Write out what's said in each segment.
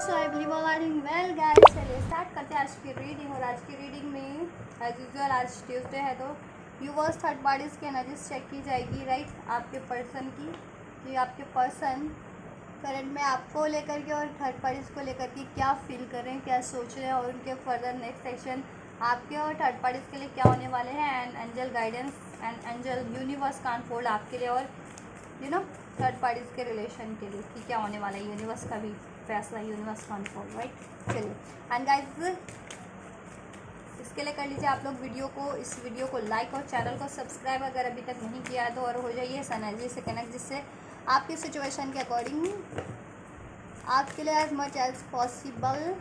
So I believe all are doing well guys. चलिए start करते हैं आज की रीडिंग। और आज की रीडिंग में एज यूजुअल आज ट्यूसडे है तो व्यूअर्स थर्ड पार्टीज़ की एनर्जीज चेक की जाएगी, राइट। आपके पर्सन की कि आपके पर्सन करंट में आपको लेकर के और थर्ड पार्टीज़ को लेकर के क्या फील कर रहे हैं, क्या सोच रहे हैं, और उनके फर्दर नेक्स्ट एक्शन आपके और थर्ड पार्टीज़ के लिए क्या होने वाले हैं। And angel guidance and angel universe का अनफोल्ड आपके लिए और थर्ड पार्टीज़ के रिलेशन के लिए कि क्या होने वाला है। यूनिवर्स का भी फैसला, यूनिवर्स का अनफोल्ड, राइट। चलिए एंड गाइस इसके लिए कर लीजिए आप लोग इस वीडियो को लाइक और चैनल को सब्सक्राइब अगर अभी तक नहीं किया है तो, और हो जाइए इस एनर्जी से कनेक्ट जिससे आपकी सिचुएशन के अकॉर्डिंग आपके लिए एज मच एज पॉसिबल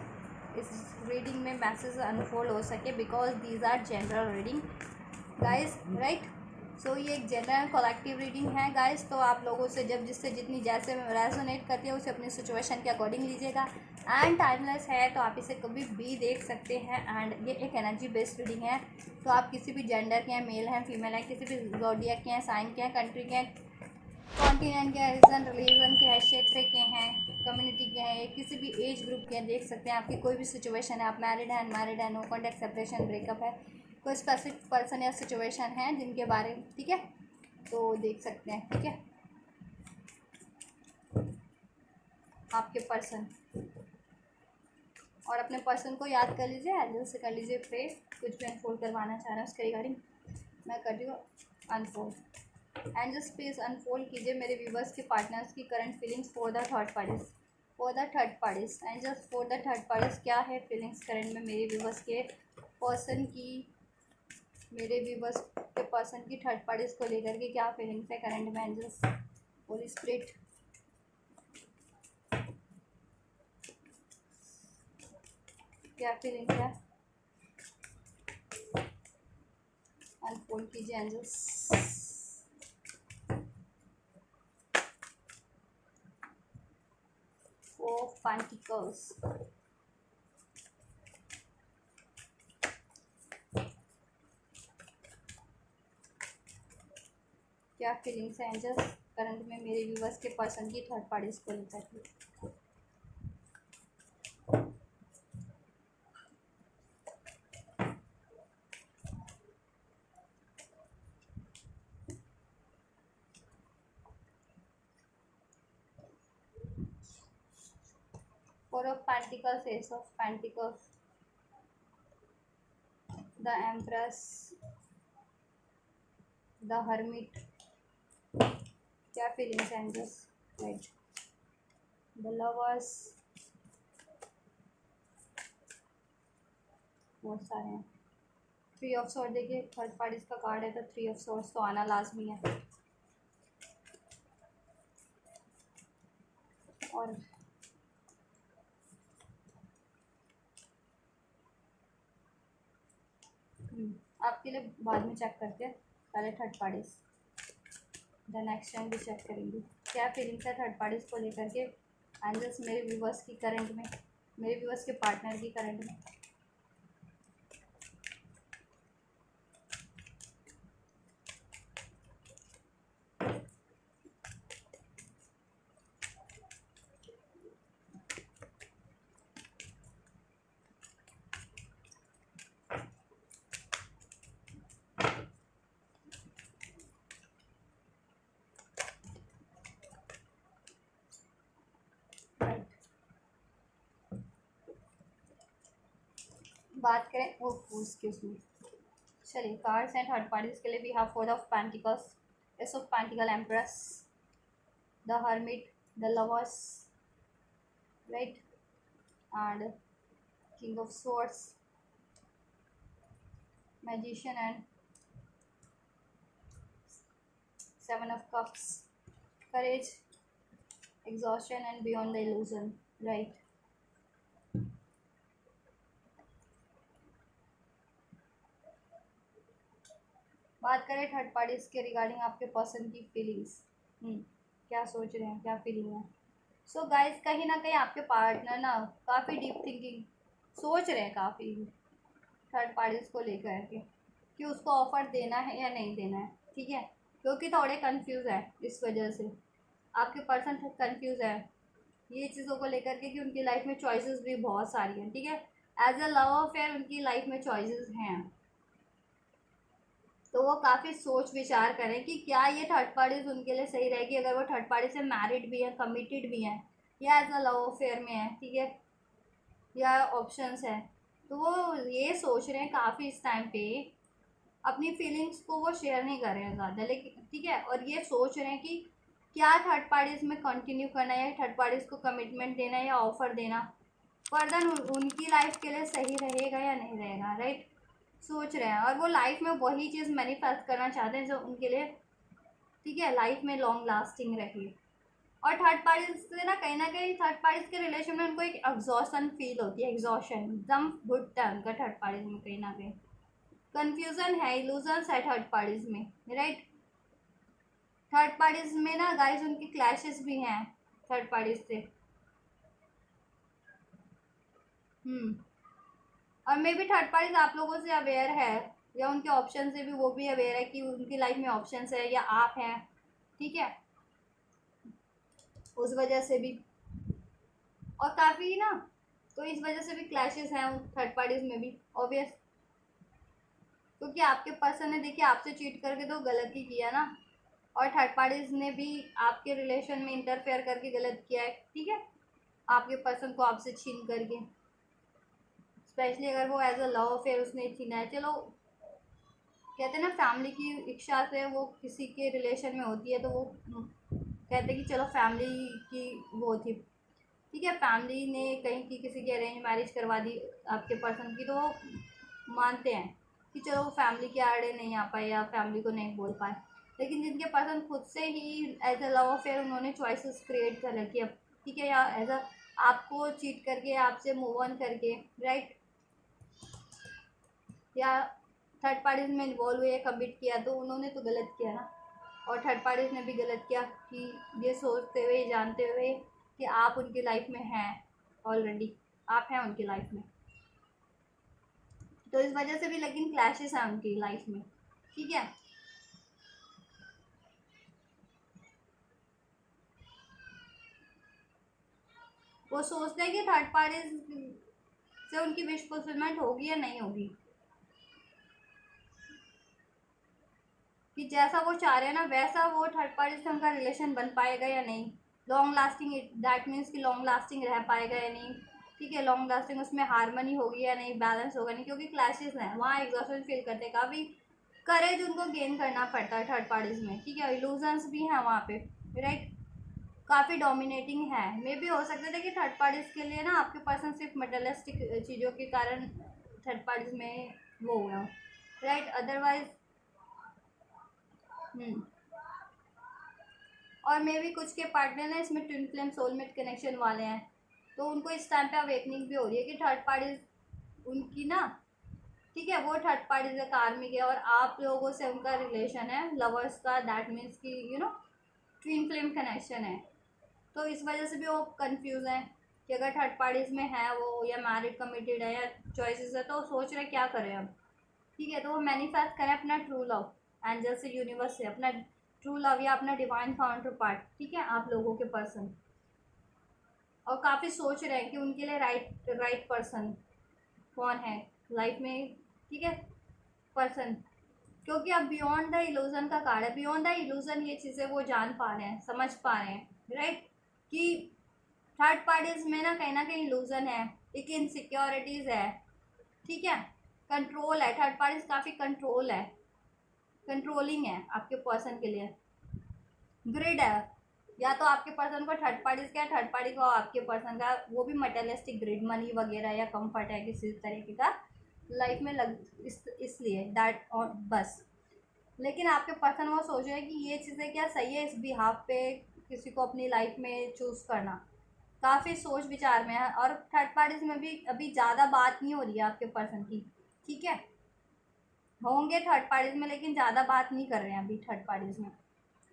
इस रीडिंग में मैसेज अनफोल्ड हो सके, because these are general reading guys, right. So ये एक जनरल कलेक्टिव रीडिंग है गाइस। तो आप लोगों से जिससे जितनी जैसे रेजोनेट करती है उसे अपनी सिचुएशन के अकॉर्डिंग लीजिएगा। एंड टाइमलेस है तो आप इसे कभी भी देख सकते हैं। एंड ये एक एनर्जी बेस्ड रीडिंग है, तो आप किसी भी जेंडर के हैं, मेल हैं, फीमेल हैं, किसी भी ज़ोडिएक के हैं, साइन के हैं, कंट्री के हैं, कॉन्टिनेंट के हैं, रीजन रिलीजन के हैं, क्षेत्र के हैं, कम्युनिटी के हैं, किसी भी एज ग्रुप के हैं, देख सकते हैं। आपकी कोई भी सिचुएशन है, आप मैरिड हैं, अनमैरिड है, नो कॉन्टैक्ट, सेपरेशन, ब्रेकअप है, कोई स्पेसिफिक पर्सन या सिचुएशन है जिनके बारे में, ठीक है, तो देख सकते हैं, ठीक है। आपके पर्सन और अपने पर्सन को याद कर लीजिए, एंजल से कर लीजिए प्रे। कुछ भी अनफोल्ड करवाना चाह रहे हैं उसके रिगार्डिंग मैं कर रही हूँ अनफोल्ड। एंजल्स प्लीज अनफोल्ड कीजिए मेरे व्यूवर्स के पार्टनर्स की current feelings for the third parties. Angels for the third parties क्या है फीलिंग्स करंट में मेरे व्यूवर्स के पर्सन की, मेरे व्यूवर्स के पर्सन की थर्ड पार्टीज को लेकर के क्या फीलिंग्स है करंट में। एंजल्स, होली स्पिरिट, क्या फीलिंग्स है अनफोल्ड कीजिए एंजल्स। फोर ऑफ पेंटिकल्स, क्या फीलिंग्स है एंजल्स करंट में मेरे व्यूवर्स के पर्सन की थर्ड पार्टीज को लेकर के। Four of Pentacles, Ace of Pentacles, the Empress, the Hermit, क्या फीलिंग्स हैं एंजल्स, राइट, द लवर्स, बहुत सारे हैं। थ्री ऑफ सॉर्ड, देखिए थर्ड पार्टीज का कार्ड है तो थ्री ऑफ सॉर्ड्स तो आना लाजमी है। और आपके लिए बाद में चेक करते हैं, पहले third parties, the next time भी चेक करेंगे क्या फीलिंग्स है थर्ड पार्टीज को लेकर के एंजल्स मेरे व्यूवर्स की करंट में, मेरे व्यूवर्स के पार्टनर की करंट में। बात करें एक्सक्यूज मी, चलिए कार्ड्स हैं थर्ड पार्टीज के लिए। We have four of pentacles, ace of pentacle, empress, the hermit, the lovers, right, and king of swords, magician and seven of cups, courage, exhaustion and beyond the illusion, right। बात करें third parties के regarding आपके person की feelings, क्या सोच रहे हैं, क्या फीलिंग है। सो गाइस कहीं ना कहीं आपके पार्टनर ना काफ़ी डीप थिंकिंग सोच रहे हैं, काफ़ी थर्ड पार्टीज को लेकर के कि उसको ऑफर देना है या नहीं देना है, ठीक है, क्योंकि थोड़े कंफ्यूज है। इस वजह से आपके पर्सन कंफ्यूज है ये चीज़ों को लेकर के कि उनकी लाइफ में चॉइसेस भी बहुत सारी हैं, ठीक है। एज अ लव अफेयर उनकी लाइफ में चॉइसेस हैं, तो वो काफ़ी सोच विचार करें कि क्या ये थर्ड पार्टीज उनके लिए सही रहेगी, अगर वो थर्ड पार्टी से मैरिड भी है, कमिटेड भी हैं, या एज अ लव अफेयर में है, ठीक है, या ऑप्शंस है। तो वो ये सोच रहे हैं काफ़ी इस टाइम पे, अपनी फीलिंग्स को वो शेयर नहीं कर रहे हैं ज़्यादा, लेकिन ठीक है, और ये सोच रहे हैं कि क्या थर्ड पार्टीज में कंटिन्यू करना है, या थर्ड पार्टीज को कमिटमेंट देना या ऑफर देना फर्दर उनकी लाइफ के लिए सही रहेगा या नहीं रहेगा, राइट। सोच रहे हैं, और वो लाइफ में वही चीज़ मैनिफेस्ट करना चाहते हैं जो उनके लिए, ठीक है, लाइफ में लॉन्ग लास्टिंग रहे। और थर्ड पार्टीज से ना कहीं थर्ड पार्टीज के रिलेशन में उनको एक एग्जॉशन फील होती है, एग्जॉशन एकदम घुटता है उनका थर्ड पार्टीज में, कहीं ना कहीं कन्फ्यूजन है, इल्यूजन्स है थर्ड पार्टीज में, राइट। थर्ड पार्टीज में ना गाइस उनकी क्लैशेस भी हैं थर्ड पार्टीज से। और मे बी थर्ड पार्टीज आप लोगों से अवेयर है, या उनके ऑप्शन से भी वो भी अवेयर है कि उनकी लाइफ में ऑप्शंस है या आप हैं, ठीक है, उस वजह से भी, और काफ़ी ना, तो इस वजह से भी क्लैशेस हैं थर्ड पार्टीज में भी, ऑब्वियस, क्योंकि आपके पर्सन ने देखिए आपसे चीट करके तो गलत ही किया ना, और थर्ड पार्टीज ने भी आपके रिलेशन में इंटरफेयर करके गलत किया है, ठीक है, आपके पर्सन को आपसे छीन करके, स्पेशली अगर वो एज अ लव अफेयर उसने छीना है। चलो कहते हैं ना फैमिली की इच्छा से वो किसी के रिलेशन में होती है, तो वो कहते हैं कि चलो फैमिली की वो थी, ठीक है, फैमिली ने कहीं की किसी की अरेंज मैरिज करवा दी आपके पर्सन की, तो वो मानते हैं कि चलो वो फैमिली के आड़े नहीं आ पाए या फैमिली को नहीं बोल पाए। लेकिन जिनके पर्सन खुद से ही एज अ लव अफेयर उन्होंने चॉइसेस क्रिएट कर रखी है, ठीक है, या एज अ आपको चीट करके आपसे मूव ऑन करके, राइट, या थर्ड पार्टीज में इन्वॉल्व हुए, कमिट किया, तो उन्होंने तो गलत किया ना, और थर्ड पार्टीज ने भी गलत किया कि ये सोचते हुए जानते हुए कि आप उनकी लाइफ में हैं, ऑलरेडी आप हैं उनकी लाइफ में, तो इस वजह से भी लेकिन क्लैशेस हैं उनकी लाइफ में, ठीक है। वो सोचते हैं कि थर्ड पार्टीज से उनकी विश फुलफिलमेंट होगी या नहीं होगी, कि जैसा वो चाह रहे हैं ना वैसा वो थर्ड पार्टी से उनका रिलेशन बन पाएगा या नहीं, लॉन्ग लास्टिंग, दैट मीन्स कि लॉन्ग लास्टिंग रह पाएगा या नहीं, ठीक है, लॉन्ग लास्टिंग उसमें हारमनी होगी या नहीं, बैलेंस होगा नहीं, क्योंकि क्लैशेस हैं वहाँ, एग्जॉशन फील करते हैं, काफ़ी करेज उनको गेन करना पड़ता है थर्ड पार्टीज में, ठीक है, इल्यूजन्स भी हैं वहाँ पे, राइट, काफ़ी डोमिनेटिंग है, मे भी हो सकता था कि थर्ड पार्टीज के लिए ना आपके पर्सन सिर्फ मटेरियलिस्टिक चीज़ों के कारण थर्ड पार्टीज में वो हुआ, राइट, अदरवाइज और मे भी कुछ के पार्टनर ना इसमें ट्विन फ्लेम सोलमेट कनेक्शन वाले हैं, तो उनको इस टाइम पे अवेकनिंग भी हो रही है कि थर्ड पार्टीज उनकी ना, ठीक है, वो थर्ड पार्टीज है कार्मिक है, और आप लोगों से उनका रिलेशन है लवर्स का, दैट मीन्स कि ट्विन फ्लेम कनेक्शन है, तो इस वजह से भी वो कंफ्यूज है कि अगर थर्ड पार्टीज में है वो, या मैरिड कमिटेड है, या चॉइसेस है, तो सोच रहे क्या करें अब, ठीक है, तो वो मैनिफेस्ट करें अपना ट्रू लव, एंजल से, यूनिवर्स से अपना ट्रू लव या अपना डिवाइन काउंटर पार्ट, ठीक है, आप लोगों के पर्सन, और काफ़ी सोच रहे हैं कि उनके लिए राइट पर्सन कौन है लाइफ में, ठीक है, पर्सन, क्योंकि अब बियॉन्ड द इल्यूजन का कार्ड है, बियॉन्ड द इल्यूजन ये चीज़ें वो जान पा रहे हैं, समझ पा रहे हैं, राइट, कि थर्ड पार्टीज में ना कहीं इल्यूजन है, एक इनसिक्योरिटीज़ है, ठीक है, कंट्रोल है, थर्ड पार्टीज काफ़ी कंट्रोल है, कंट्रोलिंग है आपके पर्सन के लिए, ग्रिड है, या तो आपके पर्सन को थर्ड पार्टीज का, थर्ड पार्टी को आपके पर्सन का, वो भी मटेरियलिस्टिक ग्रिड, मनी वगैरह या कंफर्ट है किसी तरीके का लाइफ में इसलिए दैट, और बस, लेकिन आपके पर्सन वो सोच रहे हैं कि ये चीज़ें क्या सही है इस बिहाफ पे किसी को अपनी लाइफ में चूज़ करना, काफ़ी सोच विचार में है, और थर्ड पार्टीज में भी अभी ज़्यादा बात नहीं हो रही है आपके पर्सन की, ठीक है, होंगे थर्ड पार्टीज में लेकिन ज़्यादा बात नहीं कर रहे हैं अभी थर्ड पार्टीज में,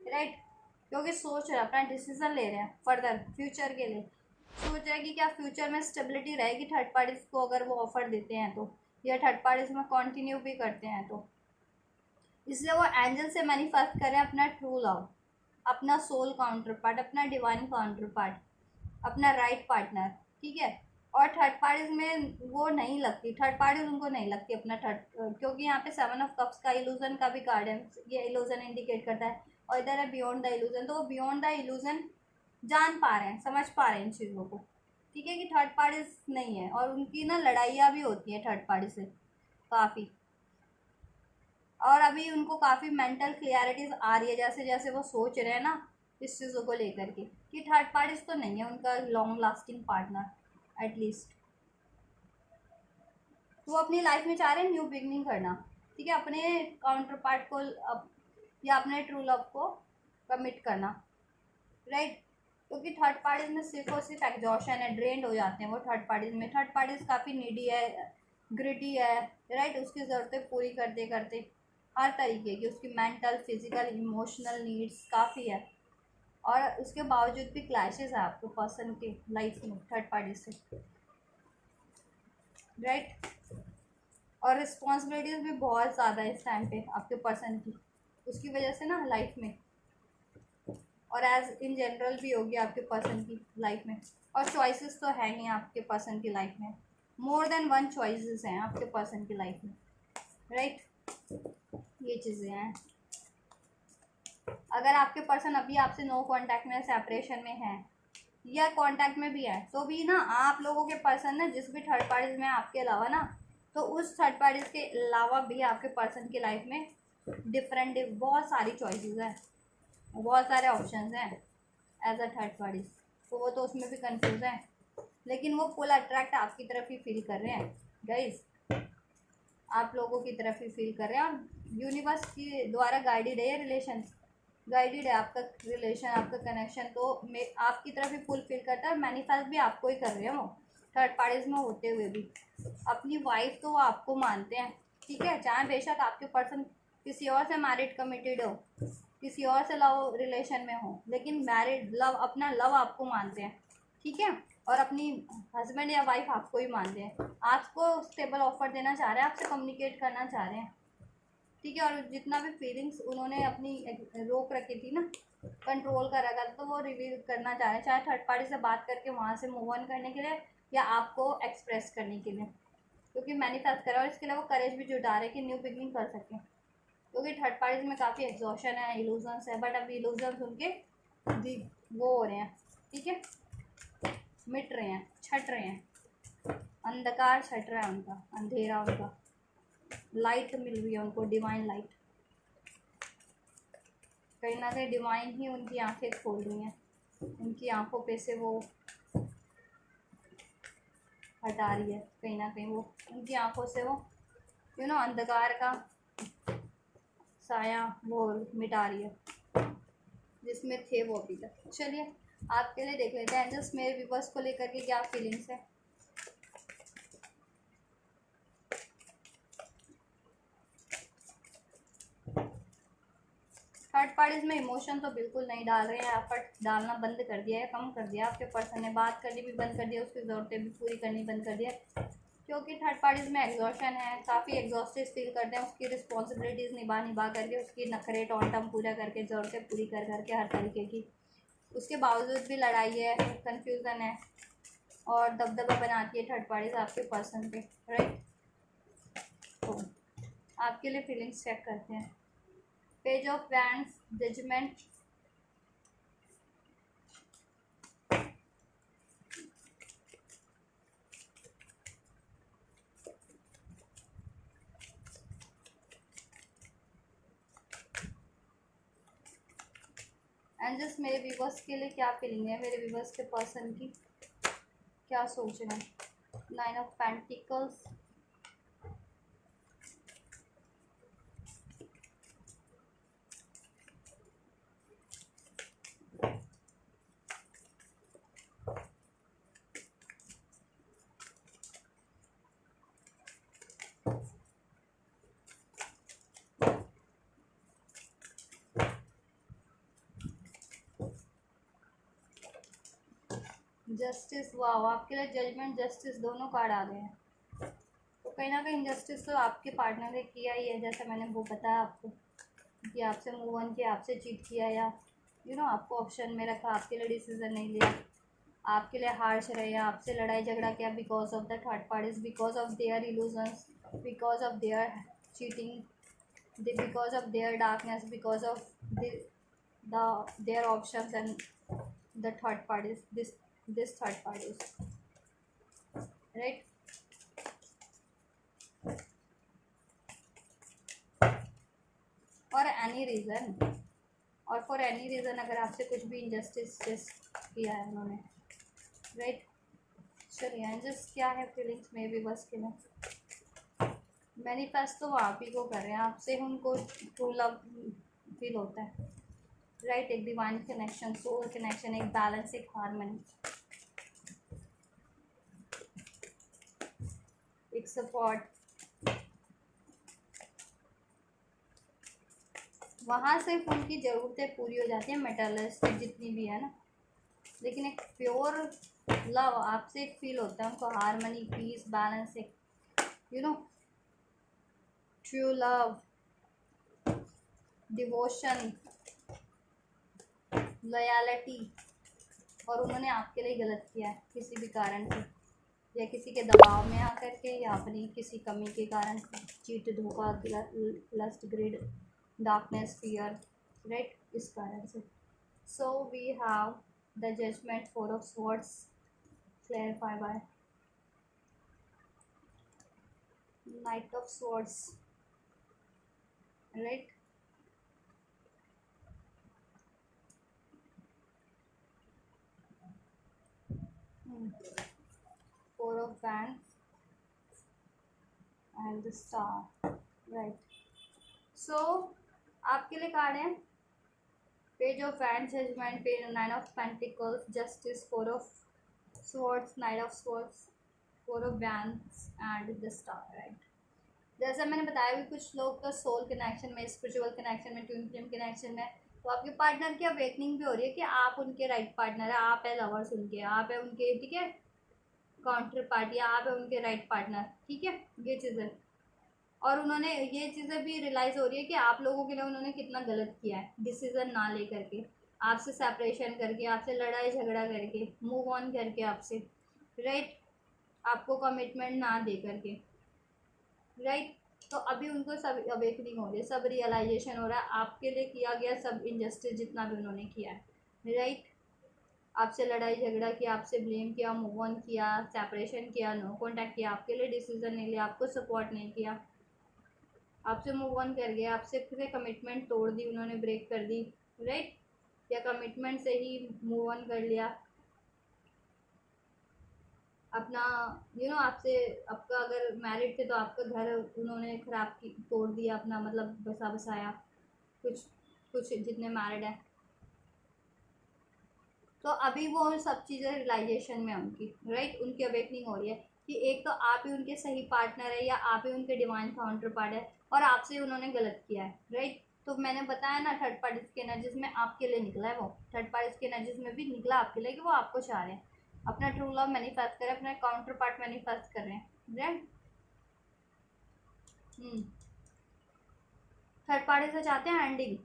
राइट, क्योंकि सोच रहे हैं, अपना डिसीजन ले रहे हैं फर्दर फ्यूचर के लिए, सोच रहे हैं कि क्या फ्यूचर में स्टेबिलिटी रहेगी थर्ड पार्टीज को अगर वो ऑफर देते हैं तो, या थर्ड पार्टीज में कंटिन्यू भी करते हैं तो, इसलिए वो एंजल से मैनिफेस्ट करें अपना ट्रू लव, अपना सोल काउंटर पार्ट, अपना डिवाइन काउंटर पार्ट, अपना राइट पार्टनर, ठीक है। और थर्ड पार्टीज में वो नहीं लगती, थर्ड पार्टीज उनको नहीं लगती अपना थर्ड, क्योंकि यहाँ पे 7 ऑफ कप्स का इल्यूजन का भी कार्ड है, ये इल्यूजन इंडिकेट करता है। और इधर है बियॉन्ड द इल्यूजन, तो वो बियॉन्ड द इल्यूजन जान पा रहे हैं, समझ पा रहे हैं इन चीज़ों को, ठीक है, कि थर्ड पार्टीज नहीं है। और उनकी ना लड़ाइयाँ भी होती हैं थर्ड पार्टी से काफ़ी। और अभी उनको काफ़ी मेंटल क्लियरिटीज आ रही है, जैसे जैसे वो सोच रहे हैं ना इस चीज़ों को लेकर के, कि थर्ड पार्टीज तो नहीं है उनका लॉन्ग लास्टिंग पार्टनर एटलीस्ट। तो वो अपनी लाइफ में चाह रहे हैं न्यू बिगनिंग करना, ठीक है, अपने काउंटर पार्ट को या अपने ट्रू लव को कमिट करना, राइट। क्योंकि थर्ड पार्टीज में सिर्फ और सिर्फ एग्जॉशन है, ड्रेन्ड हो जाते हैं वो थर्ड पार्टीज में। थर्ड पार्टीज काफ़ी नीडी है, ग्रिटी है, राइट, उसकी ज़रूरतें पूरी करते करते हर तरीके की उसकी मेंटल फिजिकल इमोशनल नीड्स काफ़ी है। और उसके बावजूद भी क्लैशेस है आपके पर्सन के लाइफ में थर्ड पार्टी से, राइट। और रिस्पॉन्सिबिलिटीज भी बहुत ज़्यादा है इस टाइम पे आपके पर्सन की, उसकी वजह से ना लाइफ में, और एज इन जनरल भी होगी आपके पर्सन की लाइफ में। और चॉइसेस तो है ही आपके पर्सन की लाइफ में, मोर देन वन चॉइसेस हैं आपके पर्सन की लाइफ में, राइट। ये चीज़ें हैं। अगर आपके पर्सन अभी आपसे नो कांटेक्ट में, सेपरेशन में है, या कांटेक्ट में भी है, तो भी ना आप लोगों के पर्सन ना जिस भी थर्ड पार्टीज में आपके अलावा ना, तो उस थर्ड पार्टीज के अलावा भी आपके पर्सन की लाइफ में डिफरेंट बहुत सारी चॉइसेस हैं, बहुत सारे ऑप्शंस हैं एज अ थर्ड पार्टीज। तो वो तो उसमें भी कंफ्यूज है, लेकिन वो फुल अट्रैक्ट आपकी तरफ ही फील कर रहे हैं गाइज, आप लोगों की तरफ ही फील कर रहे हैं। और यूनिवर्स के द्वारा गाइडेड है ये रिलेशन, गाइडेड है आपका रिलेशन, आपका कनेक्शन, तो आपकी तरफ ही फुल फिल करता है। और मैनिफेस्ट भी आपको ही कर रहे हैं वो थर्ड पार्टीज में होते हुए भी। अपनी वाइफ तो वो आपको मानते हैं, ठीक है, चाहे बेशक आपके पर्सन किसी और से मैरिड कमिटेड हो, किसी और से लव रिलेशन में हो, लेकिन मैरिड लव, अपना लव आपको मानते हैं, ठीक है। और अपनी हस्बैंड या वाइफ आपको ही मानते हैं, आपको स्टेबल ऑफर देना चाह रहे हैं, आपसे कम्युनिकेट करना चाह रहे हैं, ठीक है। और जितना भी फीलिंग्स उन्होंने अपनी रोक रखी थी ना, कंट्रोल कर रखा था, तो वो रिवील करना चाह रहे हैं, चाहे थर्ड पार्टी से बात करके वहाँ से मूव ऑन करने के लिए, या आपको एक्सप्रेस करने के लिए, क्योंकि मैनिफेस्ट करा। और इसके लिए वो करेज भी जुटा रहे कि न्यू बिगनिंग कर सकें, क्योंकि थर्ड पार्टीज में काफ़ी एग्जॉशन है, इल्यूजन्स है, बट अभी इल्यूजन्स उनके वो हो रहे हैं, ठीक है, मिट रहे हैं, छट रहे हैं, अंधकार छट रहा है उनका, अंधेरा उनका, लाइट मिल रही है उनको, डिवाइन लाइट, कहीं ना कहीं डिवाइन ही उनकी आंखें खोल रही हैं, उनकी आंखों पे से वो हटा रही है, कहीं ना कहीं वो उनकी आंखों से वो अंधकार का साया वो मिटा रही है जिसमें थे वो अभी तक। चलिए आपके लिए देख लेते हैं जस्ट मेरे व्यूवर्स को लेकर के क्या फीलिंग्स है। थर्ड पार्टीज में इमोशन तो बिल्कुल नहीं डाल रहे हैं, एफर्ट डालना बंद कर दिया है, कम कर दिया आपके पर्सन ने, बात करनी भी बंद कर दिया, उसकी ज़रूरतें भी पूरी करनी बंद कर दिया, क्योंकि थर्ड पार्टीज में एग्जॉशन है, काफ़ी एग्जॉस्टेड फील करते हैं, उसकी रिस्पॉन्सिबिलिटीज़ निभा करके, उसकी नखरे टॉन्टम पूरा करके, ज़रूरतें पूरी कर करके हर तरीके की, उसके बावजूद भी लड़ाई है, कन्फ्यूज़न है, और दबदबा बनाती है थर्ड पार्टीज आपके पर्सन पे, राइट। तो आपके लिए फीलिंग्स चेक करते हैं। Page of wands, judgement, and just मेरे व्यूवर्स के लिए क्या फीलिंग है, मेरे व्यूवर्स के पर्सन की क्या सोच रहे हैं। 9 ऑफ पेंटिकल्स, जस्टिस, वाह, आपके लिए जजमेंट जस्टिस दोनों कार्ड आ गए हैं। तो कहीं ना कहीं जस्टिस तो आपके पार्टनर ने किया ही है, जैसा मैंने वो बताया आपको कि आपसे मूव ऑन किया, आपसे चीट किया, या आपको ऑप्शन में रखा, आपके लिए डिसीजन नहीं लिया, आपके लिए हार्श रहे, आपसे लड़ाई झगड़ा किया because of the third parties, because of their illusions, because of their cheating, because of their darkness, because of their options and the third parties, this third parties, right. For any reason, और for any reason अगर आपसे कुछ भी injustice किया है उन्होंने, right. चलिए ingest क्या है फीलिंग्स में भी बस के लिए मैनिफेस्ट तो आप ही को कर रहे हैं, आपसे उनको ट्रू लव फील होता है, राइट। एक डिवाइन कनेक्शन, सोल कनेक्शन, एक बैलेंस, एक हार्मनी, एक सपोर्ट। वहाँ सिर्फ उनकी ज़रूरतें पूरी हो जाती हैं मेटेरियलिस्टिक जितनी भी है ना, लेकिन एक प्योर लव आपसे एक फील होता है उनको, हार्मनी, पीस, बैलेंस, एक you know true love, devotion, loyalty. और उन्होंने आपके लिए गलत किया है किसी भी कारण से, या किसी के दबाव में आकर के, या अपनी किसी कमी के कारण, चीट, धोखा, lust, greed, darkness, fear, right, इस कारण से। So we have the judgement, four of swords, clarify by knight of swords, right. Four of wands and the star, right. So आपके लिए कार्ड है page of wands, judgement, page, nine of pentacles, justice, four of swords, knight of swords, four of wands and the star, right। जैसा मैंने बताया भी कुछ लोग तो सोल कनेक्शन में, स्पिरिचुअल कनेक्शन में, ट्विन फ्लेम कनेक्शन में, तो आपके पार्टनर की अवेकनिंग भी हो रही है कि आप उनके राइट पार्टनर है, आप है लवर्स उनके, आप है उनके, ठीक है, काउंटर पार्टी, आप है उनके राइट पार्टनर, ठीक है, ये चीज़ें। और उन्होंने ये चीज़ें भी रियलाइज़ हो रही है कि आप लोगों के लिए उन्होंने कितना गलत किया है, डिसीज़न ना ले करके, आपसे सेपरेशन करके, आपसे लड़ाई झगड़ा करके, मूव ऑन करके आपसे, राइट, आपको कमिटमेंट ना दे करके, राइट। तो अभी उनको सब अवेकनिंग हो रही है, सब रियलाइजेशन हो रहा है आपके लिए किया गया सब इनजस्टिस जितना भी उन्होंने किया है, राइट। आपसे लड़ाई झगड़ा किया, आपसे ब्लेम किया, मूव ऑन किया, सेपरेशन किया, नो कॉन्टैक्ट किया, आपके लिए डिसीजन नहीं लिया, आपको सपोर्ट नहीं किया, आपसे मूव ऑन कर गया, आपसे फिर कमिटमेंट तोड़ दी उन्होंने, ब्रेक कर दी, राइट, या कमिटमेंट से ही मूव ऑन कर लिया अपना, आपसे, आपका अगर मैरिड थे तो आपका घर उन्होंने ख़राब की, तोड़ दिया अपना, मतलब बसाया कुछ कुछ जितने मैरिड हैं। तो अभी वो सब चीज़ें रियलाइजेशन में उनकी, राइट, उनकी अवेकनिंग हो रही है कि एक तो आप ही उनके सही पार्टनर है, या आप ही उनके डिवाइन काउंटर पार्ट है, और आपसे उन्होंने गलत किया है, राइट। तो मैंने बताया ना थर्ड पार्टीज के एनर्जीज में आपके लिए निकला है, वो थर्ड पार्टीज के एनर्जीज में भी निकला आपके लिए कि वो आपको चाह रहे हैं, अपना ट्रू लव मैनिफेस्ट करें, अपना काउंटर पार्ट मैनिफेस्ट कर रहे हैं, राइट। थर्ड पार्टी से चाहते हैं एंडिंग,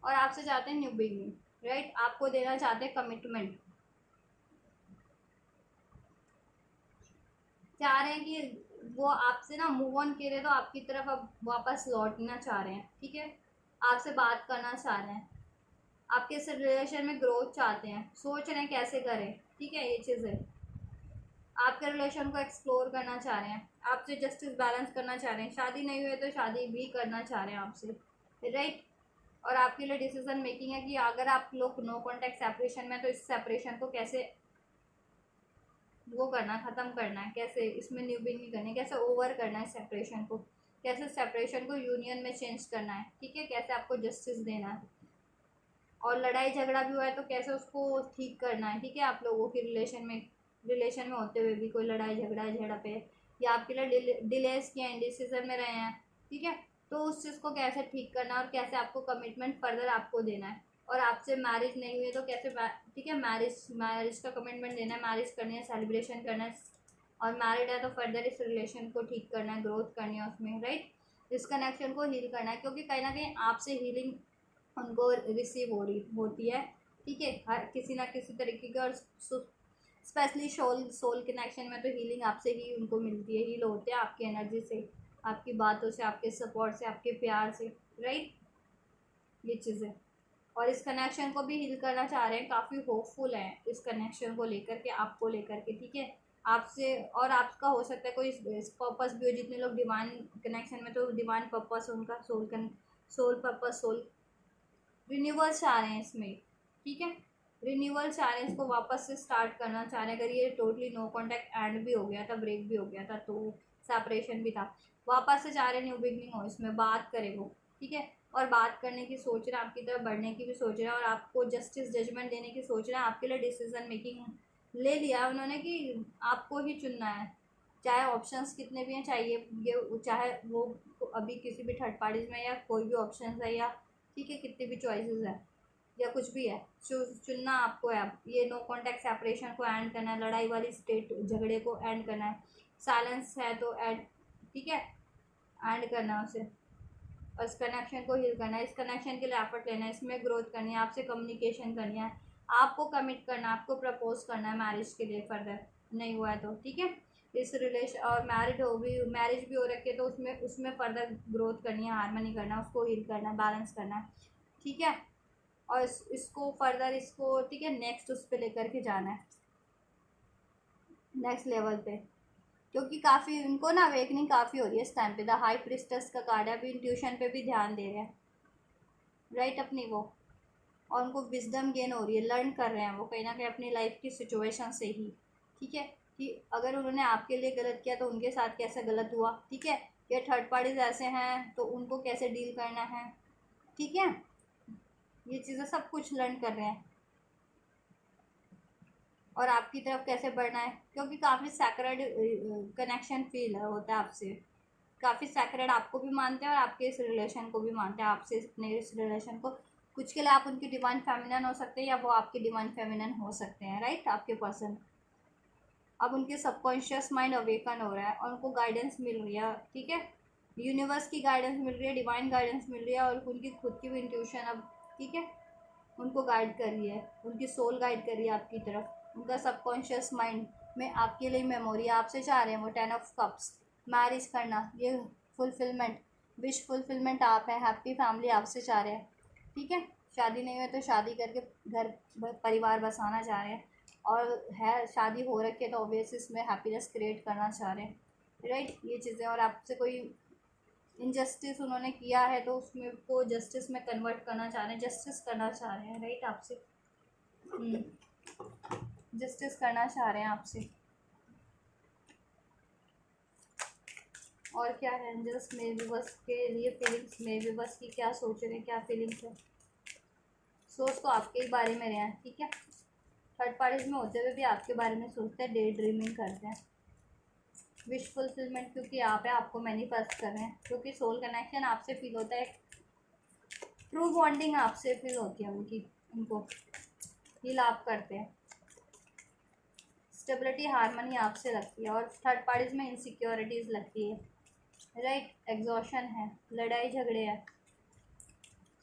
और आपसे चाहते हैं न्यू बिगिनिंग, राइट। आपको देना चाहते हैं कमिटमेंट, चाह रहे हैं कि वो आपसे ना मूव ऑन करे, तो आपकी तरफ अब वापस लौटना चाह रहे हैं, ठीक है, आपसे बात करना चाह रहे हैं, आपके इस रिलेशन में ग्रोथ चाहते हैं, सोच रहे हैं कैसे करें, ठीक है, ये चीज़ें आपके रिलेशन को एक्सप्लोर करना चाह रहे हैं, आपसे जस्टिस बैलेंस करना चाह रहे हैं, शादी नहीं हुई तो शादी भी करना चाह रहे हैं आपसे, राइट। और आपके लिए डिसीजन मेकिंग है कि अगर आप लोग नो कॉन्टैक्ट सेपरेशन में, तो इस सेपरेशन को कैसे वो करना, ख़त्म करना है, कैसे इसमें न्यू बिगिनिंग करनी है, कैसे ओवर करना है सेपरेशन को, कैसे सेपरेशन को यूनियन में चेंज करना है, ठीक है, कैसे आपको जस्टिस देना है, और लड़ाई झगड़ा भी हुआ है तो कैसे उसको ठीक करना है, ठीक है, आप लोगों के रिलेशन में होते हुए भी कोई लड़ाई झगड़ा पे, या आपके लिए डिलेस किया, इंडिसीजन में रहे हैं, ठीक है, तो उस चीज़ को कैसे ठीक करना है, और कैसे आपको कमिटमेंट फर्दर आपको देना है, और आपसे मैरिज नहीं हुई तो कैसे, ठीक है, मैरिज का कमिटमेंट देना है, मैरिज करनी है, सेलिब्रेशन करना है, और मैरिड है तो फर्दर इस रिलेशन को ठीक करना है, ग्रोथ करनी है उसमें, राइट, इस कनेक्शन को हील करना है, क्योंकि कहीं ना कहीं आपसे हीलिंग उनको रिसीव हो रही होती है, ठीक है, हर किसी ना किसी तरीके का। और स्पेशली सोल कनेक्शन में तो हीलिंग आपसे ही उनको मिलती है, हील होते हैं आपकी एनर्जी से, आपकी बातों से, आपके सपोर्ट से, आपके प्यार से, राइट, ये चीज़ें। और इस कनेक्शन को भी हील करना चाह रहे हैं, काफ़ी होपफुल हैं इस कनेक्शन को लेकर के, आपको लेकर के, ठीक है, आपसे। और आपका हो सकता है कोई पर्पस भी हो, जितने लोग डिवाइन कनेक्शन में, तो डिवाइन पर्पस उनका सोल पर्पस, सोल रिन्यूअल चाह रहे हैं इसमें, ठीक है, रिन्यूअल चाह रहे हैं, इसको वापस से स्टार्ट करना चाह रहे हैं। अगर ये टोटली नो कॉन्टैक्ट एंड भी हो गया था, ब्रेक भी हो गया था, तो सेपरेशन भी था, वापस से चाह रहे न्यू बिगनिंग हो, इसमें बात करे वो, ठीक है। और बात करने की सोच रहे हैं, आपकी तरफ बढ़ने की भी सोच रहे हैं, और आपको जस्टिस जजमेंट देने की सोच रहे हैं, आपके लिए डिसीजन मेकिंग ले लिया उन्होंने कि आपको ही चुनना है, चाहे ऑप्शंस कितने भी हैं, चाहे वो अभी किसी भी थर्ड पार्टीज में, या कोई भी ऑप्शन है, या ठीक है कितनी भी चॉइसेस है, या कुछ भी है, चुनना आपको है। अब ये नो कॉन्टैक्ट सेपरेशन को एंड करना है, लड़ाई वाली स्टेट झगड़े को एंड करना है, साइलेंस है तो एंड, ठीक है, एंड करना है उसे, और इस कनेक्शन को हील करना है, इस कनेक्शन के लिए एफर्ट लेना है, इसमें ग्रोथ करनी है, आपसे कम्युनिकेशन करनी है, आपको कमिट करना है, आपको प्रपोज करना है मैरिज के लिए, फर्दर नहीं हुआ है तो, ठीक है, इस रिलेशन, और मैरिज भी हो रखी है तो उसमें उसमें फर्दर ग्रोथ करनी है, हार्मनी करना है, उसको हील करना है, बैलेंस करना है, ठीक है। और इसको फर्दर, इसको ठीक है, नेक्स्ट उस पर लेकर के जाना है, नेक्स्ट लेवल पे, क्योंकि काफ़ी उनको ना अवेकनिंग काफ़ी हो रही है इस टाइम पे। द हाई प्रिस्टेस का कार्ड है, अभी इंट्यूशन पे भी ध्यान दे रहे हैं, राइट, अपनी वो, और उनको विजडम गेन हो रही है, लर्न कर रहे हैं वो कहीं ना कहीं अपनी लाइफ की सिचुएशन से ही, ठीक है, कि अगर उन्होंने आपके लिए गलत किया तो उनके साथ कैसे गलत हुआ, ठीक है, या थर्ड पार्टीज ऐसे हैं तो उनको कैसे डील करना है, ठीक है, ये चीज़ें सब कुछ लर्न कर रहे हैं, और आपकी तरफ कैसे बढ़ना है, क्योंकि काफ़ी सैक्रेड कनेक्शन फील होता है आपसे, काफ़ी सैक्रेड आपको भी मानते हैं, और आपके इस रिलेशन को भी मानते हैं, आपसे अपने इस रिलेशन को, कुछ के लिए आप उनकी डिवाइन फेमिनन हो सकते हैं, या वो आपके डिवाइन फेमिनन हो सकते हैं, राइट, आपके पर्सन। अब उनके सबकॉन्शियस माइंड अवेकन हो रहा है, और उनको गाइडेंस मिल रही है, ठीक है, यूनिवर्स की गाइडेंस मिल रही है, डिवाइन गाइडेंस मिल रही है, और उनकी खुद की भी इंट्यूशन अब, ठीक है, उनको गाइड कर रही है, उनकी सोल गाइड कर रही है आपकी तरफ, उनका सबकॉन्शियस माइंड में आपके लिए मेमोरी आपसे चाह रहे हैं वो 10 ऑफ कप्स, मैरिज करना, ये फुलफिलमेंट, विश फुलफिलमेंट आप हैं, हैप्पी फैमिली आपसे चाह रहे हैं, ठीक है, शादी नहीं हुई तो शादी करके घर परिवार बसाना चाह रहे हैं, और है शादी हो रखी है तो ऑब्वियस इसमें हैप्पीनेस क्रिएट करना चाह रहे हैं, राइट, ये चीज़ें। और आपसे कोई इनजस्टिस उन्होंने किया है तो उसमें को जस्टिस में कन्वर्ट करना चाह रहे हैं, जस्टिस करना चाह रहे हैं, राइट, आपसे जस्टिस करना चाह रहे हैं आपसे। और क्या है एंजल्स में भी बस के लिए फीलिंग्स में भी बस की क्या सोच रहे हैं, क्या फीलिंग्स है, सोच तो आपके ही बारे में रहे हैं, ठीक है, थर्ड पार्टीज में होते हुए भी आपके बारे में सोचते हैं, डे ड्रीमिंग करते हैं, विश फुलफिलमेंट क्योंकि आप है, आपको मैनिफेस्ट कर रहे हैं, क्योंकि सोल कनेक्शन आपसे फील होता है, ट्रू बॉन्डिंग आपसे फील होती है उनकी, उनको फील आप करते हैं, स्टेबिलिटी हारमोनी आपसे लगती है, और थर्ड पार्टीज में इनसिक्योरिटीज़ लगती है, राइट, एग्जॉशन है, लड़ाई झगड़े है,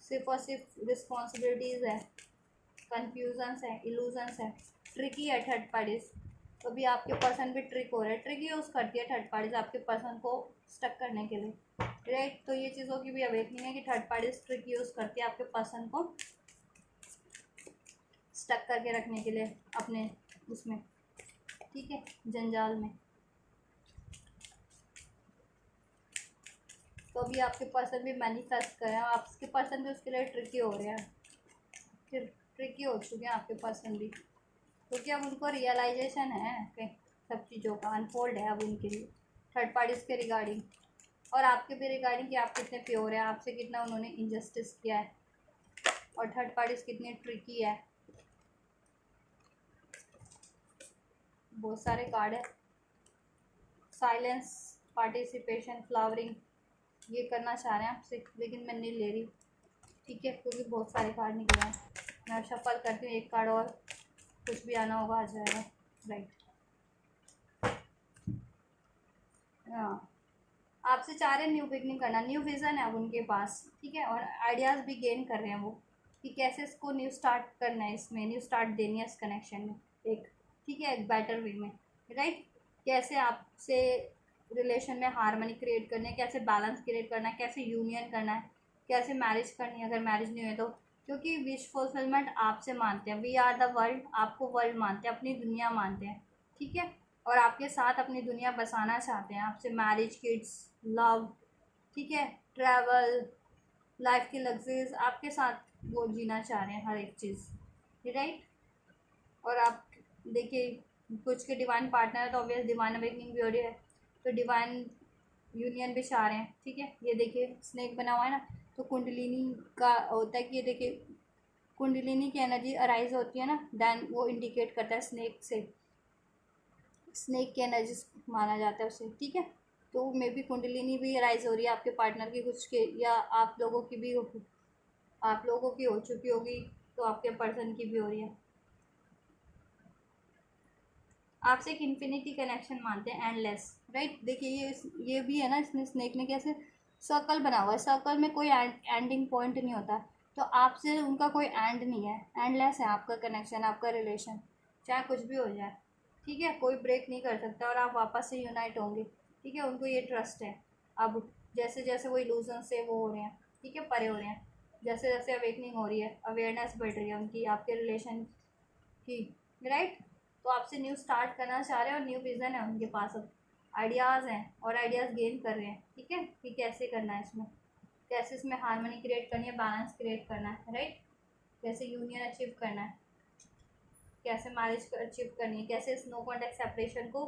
सिर्फ और सिर्फ रिस्पॉन्सिबिलिटीज़ है, कन्फ्यूजन्स है, इल्यूजन्स है, ट्रिकी है थर्ड पार्टीज, तो भी आपके पर्सन भी ट्रिक हो रहा है, ट्रिक यूज़ करती है थर्ड पार्टीज आपके पर्सन को स्टक करने के लिए, राइट, तो ये चीज़ों की भी अवेकनिंग है कि थर्ड पार्टीज ट्रिक यूज़ करती है आपके पर्सन को स्टक करके रखने के लिए अपने उसमें, ठीक है, जंजाल में। तो अभी आपके पर्सन भी मैनिफेस्ट करें, आपके पर्सन भी उसके लिए ट्रिकी हो रहे हैं, फिर ट्रिकी हो चुके हैं आपके पर्सन भी, क्योंकि अब उनको रियलाइजेशन है कि सब चीज़ों का अनफोल्ड है अब उनके लिए, थर्ड पार्टीज़ के रिगार्डिंग, और आपके भी रिगार्डिंग कि आप कितने प्योर हैं, आपसे कितना उन्होंने इनजस्टिस किया है, और थर्ड पार्टीज़ कितनी ट्रिकी है, बहुत सारे कार्ड है, साइलेंस, पार्टिसिपेशन, फ्लावरिंग, ये करना चाह रहे हैं आपसे, लेकिन मैं नहीं ले रही, ठीक है, क्योंकि बहुत सारे कार्ड निकले हैं, मैं शफल करती हूँ, एक कार्ड और कुछ भी आना होगा आ जाएगा, राइट, हाँ, आपसे चाह रहे हैं न्यू बिगनिंग करना, न्यू विज़न है अब उनके पास, ठीक है, और आइडियाज़ भी गेन कर रहे हैं वो, कि कैसे इसको न्यू स्टार्ट करना है, इसमें न्यू स्टार्ट देनी है इस कनेक्शन में एक, ठीक है, एक बेटर वे में, राइट। कैसे आपसे रिलेशन में हार्मनी क्रिएट करनी है, कैसे बैलेंस क्रिएट करना है, कैसे यूनियन करना है, कैसे मैरिज करनी है अगर मैरिज नहीं हुई तो। क्योंकि विश फुलफिलमेंट आपसे मानते हैं, वी आर द वर्ल्ड, आपको वर्ल्ड मानते हैं, अपनी दुनिया मानते हैं, ठीक है। और आपके साथ अपनी दुनिया बसाना चाहते हैं, आपसे मैरिज, किड्स, लव, ठीक है, ट्रैवल, लाइफ की लग्जरीज आपके साथ वो जीना चाह रहे हैं, हर एक चीज़, राइट। और आप देखिए, कुछ के डिवाइन पार्टनर है तो ऑब्वियस डिवाइन अवेकनिंग भी हो रही है, तो डिवाइन यूनियन भी चाह रहे हैं, ठीक है। ये देखिए स्नेक बना हुआ है ना, तो कुंडलिनी का होता है कि ये देखिए कुंडलिनी की एनर्जी अराइज होती है ना, देन वो इंडिकेट करता है स्नेक से, स्नेक की एनर्जी माना जाता है उसे, ठीक है। तो मे बी कुंडलिनी भी अराइज हो रही है आपके पार्टनर की कुछ के, या आप लोगों की भी आप लोगों की हो चुकी होगी, तो आपके पर्सन की भी हो रही है। आपसे एक इन्फिनिटी कनेक्शन मानते हैं, एंडलेस, राइट। देखिए ये भी है ना, इसमें स्नेक में कैसे सर्कल बना हुआ है, सर्कल में कोई एंडिंग पॉइंट नहीं होता, तो आपसे उनका कोई एंड नहीं है, एंडलेस है आपका कनेक्शन, आपका रिलेशन, चाहे कुछ भी हो जाए, ठीक है, कोई ब्रेक नहीं कर सकता, और आप वापस से यूनाइट होंगे, ठीक है। उनको ये ट्रस्ट है। अब जैसे जैसे वो इल्यूजन से वो हो रहे हैं, ठीक है, परे हो रहे हैं, जैसे जैसे अवेकनिंग हो रही है, अवेयरनेस बढ़ रही है उनकी आपके रिलेशन की, राइट। तो आपसे न्यू स्टार्ट करना चाह रहे हैं, और न्यू विज़न है उनके पास, अब आइडियाज़ हैं और आइडियाज़ गेन कर रहे हैं, ठीक है, कि कैसे करना है इसमें, कैसे इसमें हार्मनी क्रिएट करनी है, बैलेंस क्रिएट करना है, राइट। कैसे यूनियन अचीव करना है, कैसे मैरिज अचीव करनी है, कैसे इस नो कॉन्टैक्ट सेपरेशन को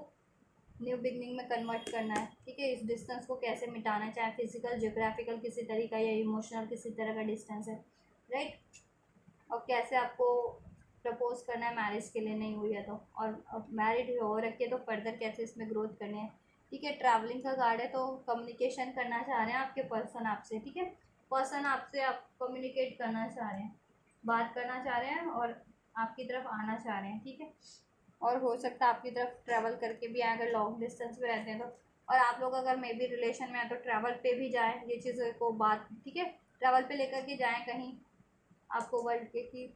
न्यू बिगनिंग में कन्वर्ट करना है, ठीक है। इस डिस्टेंस को कैसे मिटाना है, चाहे फिजिकल, जियोग्राफिकल किसी तरीका या इमोशनल किसी तरह का डिस्टेंस है, राइट। और कैसे आपको प्रपोज करना है मैरिज के लिए नहीं हुई है तो, और अब मैरिड हो रखे तो फर्दर कैसे इसमें ग्रोथ करनी है, ठीक है। ट्रैवलिंग का कार्ड है, तो कम्युनिकेशन करना चाह रहे हैं आपके पर्सन आपसे, ठीक है। पर्सन आपसे आप कम्युनिकेट करना चाह रहे हैं, बात करना चाह रहे हैं, और आपकी तरफ आना चाह रहे हैं, ठीक है। और हो सकता है आपकी तरफ ट्रैवल करके भी आए अगर लॉन्ग डिस्टेंस पे रहते हैं तो, और आप लोग अगर मे बी रिलेशन में आए तो ट्रैवल पे भी जाएँ, ये चीज़ों को बात, ठीक है, ट्रैवल पे लेकर के जाएँ कहीं आपको वर्ल्ड के, कि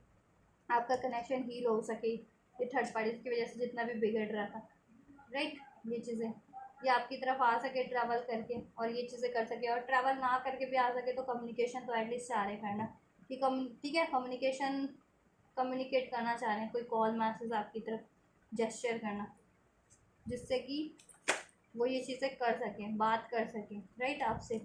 आपका कनेक्शन हील हो सके, ये थर्ड पार्टीज की वजह से जितना भी बिगड़ रहा था, राइट। ये चीज़ें ये आपकी तरफ आ सके ट्रैवल करके, और ये चीज़ें कर सके, और ट्रैवल ना करके भी आ सके तो कम्युनिकेशन तो एटलीस्ट चाह रहे करना, कि ठीक है, कम्युनिकेशन कम्युनिकेट करना चाह रहे हैं, कोई कॉल मैसेज आपकी तरफ जेस्चर करना, जिससे कि वो ये चीज़ें कर सकें, बात कर सकें, राइट, आपसे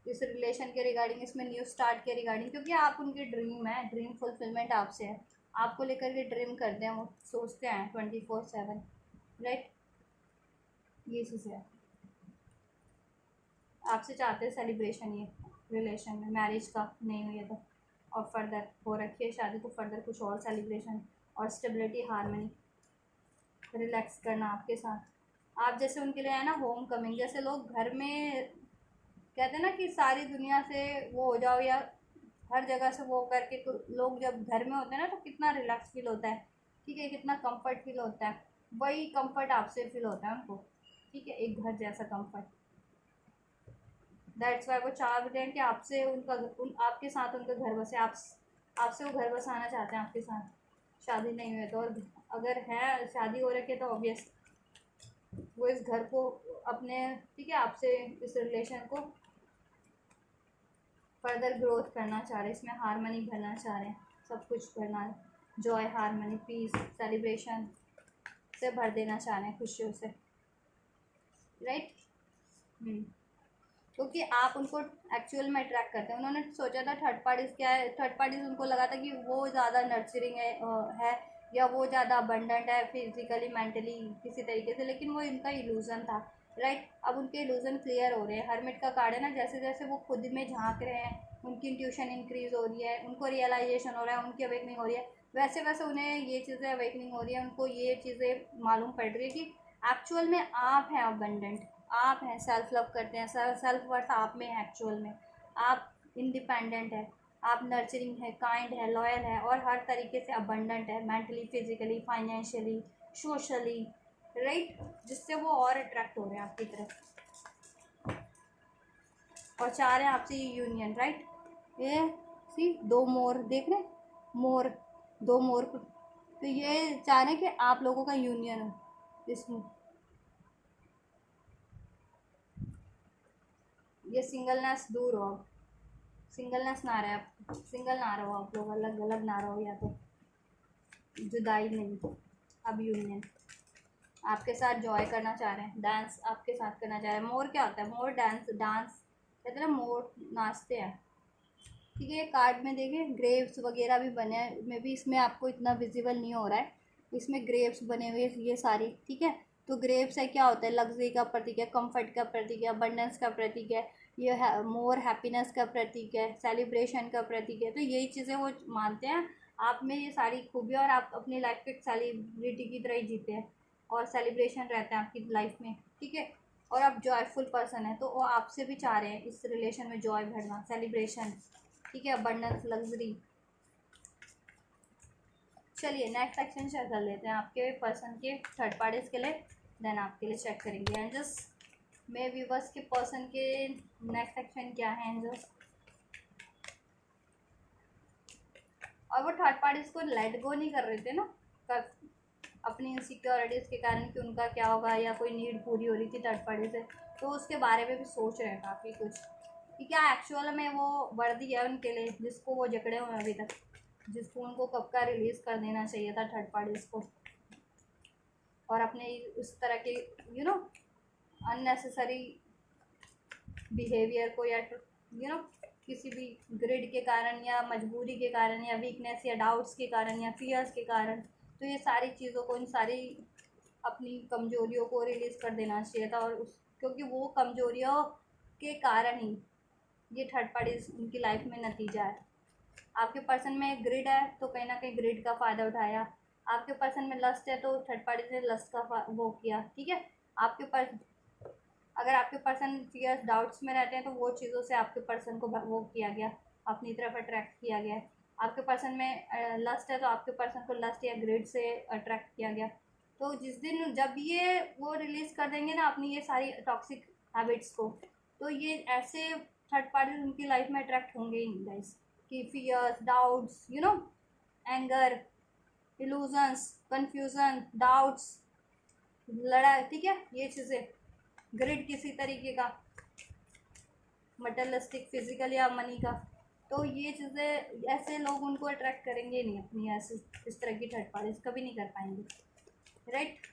इस रिलेशन के रिगार्डिंग, इसमें न्यू स्टार्ट के रिगार्डिंग, क्योंकि आप उनकी ड्रीम है, ड्रीम फुलफिलमेंट आपसे है, आपको लेकर के ड्रीम करते हैं, वो सोचते हैं 24/7, राइट। ये चीज़ है, आपसे चाहते हैं सेलिब्रेशन, ये रिलेशन में मैरिज का नहीं हुई है तो, और फर्दर हो रखी है शादी तो फर्दर कुछ और सेलिब्रेशन, और स्टेबिलिटी, हारमनी, रिलैक्स करना आपके साथ, आप जैसे उनके लिए है ना होम कमिंग, जैसे लोग घर में कहते हैं ना कि सारी दुनिया से वो हो जाओ, या हर जगह से वो करके, तो लोग जब घर में होते हैं ना तो कितना रिलैक्स फील होता है, ठीक है, कितना कंफर्ट फील होता है, वही कंफर्ट आपसे फील होता है उनको, ठीक है, एक घर जैसा कंफर्ट। दैट्स वाई वो चाह रहे हैं कि आपसे आपके साथ उनका घर बसे, आपसे वो घर बसाना चाहते हैं आपके साथ, शादी नहीं हुई है तो, और अगर है शादी हो रखी है तो ऑब्वियस वो इस घर को अपने, ठीक है, आपसे इस रिलेशन को फर्दर ग्रोथ करना चाह रहे हैं, इसमें हारमनी भरना चाह रहे हैं, सब कुछ भरना, जॉय, हारमनी, पीस, सेलिब्रेशन से भर देना चाह रहे हैं, खुशियों से, राइट। क्योंकि आप उनको एक्चुअल में अट्रैक्ट करते हैं, उन्होंने सोचा था थर्ड पार्टीज़ क्या है, थर्ड पार्टीज़ उनको लगा था कि वो ज़्यादा नर्चरिंग है, या वो ज़्यादा अबंडेंट है फिजिकली, मेंटली, किसी तरीके से, लेकिन वो इनका इल्यूज़न था, राइट। अब उनके इल्यूज़न क्लियर हो रहे हैं, हर्मिट का कार्ड है ना, जैसे जैसे वो खुद में झांक रहे हैं, उनकी इंट्यूशन इंक्रीज़ हो रही है, उनको रियलाइजेशन हो रहा है, उनकी अवेकनिंग हो रही है, वैसे वैसे उन्हें ये चीज़ें अवेकनिंग हो रही है, उनको ये चीज़ें मालूम पड़ रही है कि एक्चुअल में आप हैं अबंडेंट, आप हैं, सेल्फ लव करते हैं, सेल्फ वर्थ आप में है, एक्चुअल में आप इंडिपेंडेंट है, आप नर्चरिंग है, काइंड है, लॉयल है, और हर तरीके से अबंडेंट है, mentally, physically, financially, socially, right, जिससे वो और अट्रैक्ट हो रहे हैं आपकी तरफ, और चाह रहे हैं आपसे ये यूनियन, राइट। ये सी 2 मोर देख रहे हैं, मोर, 2 मोर। तो ये चाह रहे हैं कि आप लोगों का यूनियन हो इसमें। ये सिंगलनेस दूर हो, सिंगलनेस ना रहे, आप सिंगल ना रहो, आप लोग अलग अलग ना रहो, या तो जुदाई नहीं, अब यूनियन। आपके साथ जॉय करना चाह रहे हैं, डांस आपके साथ करना चाह रहे हैं। मोर क्या होता है? मोर डांस, डांस कहते हैं ना, मोर नाचते हैं। ठीक है, ये कार्ड में देखिए ग्रेव्स वगैरह भी बने हैं, मे भी इसमें आपको इतना विजिबल नहीं हो रहा है, इसमें ग्रेव्स बने हुए ये सारी। ठीक है, तो ग्रेव्स है क्या होता है? लग्जरी का प्रतीक है, कंफर्ट का प्रतीक है, अबंडेंस का प्रतीक है, ये मोर हैप्पीनेस का प्रतीक है, सेलिब्रेशन का प्रतीक है। तो यही चीज़ें वो मानते हैं आप में ये सारी खूबियाँ, और आप अपनी लाइफ को एक सेलिब्रिटी की तरह ही जीते हैं और सेलिब्रेशन रहता है आपकी लाइफ में। ठीक है, और आप जॉयफुल पर्सन है, तो वो आपसे भी चाह रहे हैं इस रिलेशन में जॉय भरना, सेलिब्रेशन। ठीक है, अबंडेंस, लग्जरी। चलिए नेक्स्ट सेक्शन शेयर कर लेते हैं आपके पर्सन के थर्ड पार्टीज के लिए, देन आपके लिए चेक करेंगे एंजल्स। मे व्यूवर्स के पर्सन के नेक्स्ट सेक्शन क्या है एंजल्स। और वो थर्ड पार्टीज को लेट गो नहीं कर रहे थे ना, कर अपनी इनसिक्योरिटीज़ के कारण कि उनका क्या होगा, या कोई नीड पूरी हो रही थी थर्ड पार्टी से, तो उसके बारे में भी सोच रहे हैं काफ़ी कुछ कि क्या एक्चुअल में वो वर्दी है उनके लिए, जिसको वो जकड़े हुए हैं अभी तक, जिसको उनको कब का रिलीज़ कर देना चाहिए था थर्ड पार्टीज को, और अपने उस तरह के अननेसेसरी बिहेवियर को, या किसी भी ग्रिड के कारण, या मजबूरी के कारण, या वीकनेस, या डाउट्स के कारण, या फियर्स के कारण, तो ये सारी चीज़ों को, इन सारी अपनी कमजोरियों को रिलीज़ कर देना चाहिए था। और उस क्योंकि वो कमजोरियों के कारण ही ये थर्ड पार्टी उनकी लाइफ में नतीजा है। आपके पर्सन में ग्रिड है तो कहीं ना कहीं ग्रिड का फ़ायदा उठाया, आपके पर्सन में लस्ट है तो थर्ड पार्टी ने लस्ट का वो किया। ठीक है, आपके पर्सन, अगर आपके पर्सन फियर्स डाउट्स में रहते हैं तो वो चीज़ों से आपके पर्सन को वो किया गया, अपनी तरफ अट्रैक्ट किया गया है। आपके पर्सन में लस्ट है तो आपके पर्सन को लस्ट या ग्रिड से अट्रैक्ट किया गया। तो जिस दिन जब ये वो रिलीज़ कर देंगे ना अपनी ये सारी टॉक्सिक हैबिट्स को, तो ये ऐसे थर्ड पार्टी उनकी लाइफ में अट्रैक्ट होंगे ही नहीं गाइस, कि fears, doubts, anger, illusions, confusion, doubts, लड़ाई। ठीक है, ये चीज़ें, ग्रिड किसी तरीके का मटेरियलिस्टिक, फिजिकल या मनी का, तो ये चीज़ें ऐसे लोग उनको अट्रैक्ट करेंगे नहीं अपनी, ऐसे इस तरह की थर्ड पार्टीज कभी नहीं कर पाएंगे, राइट।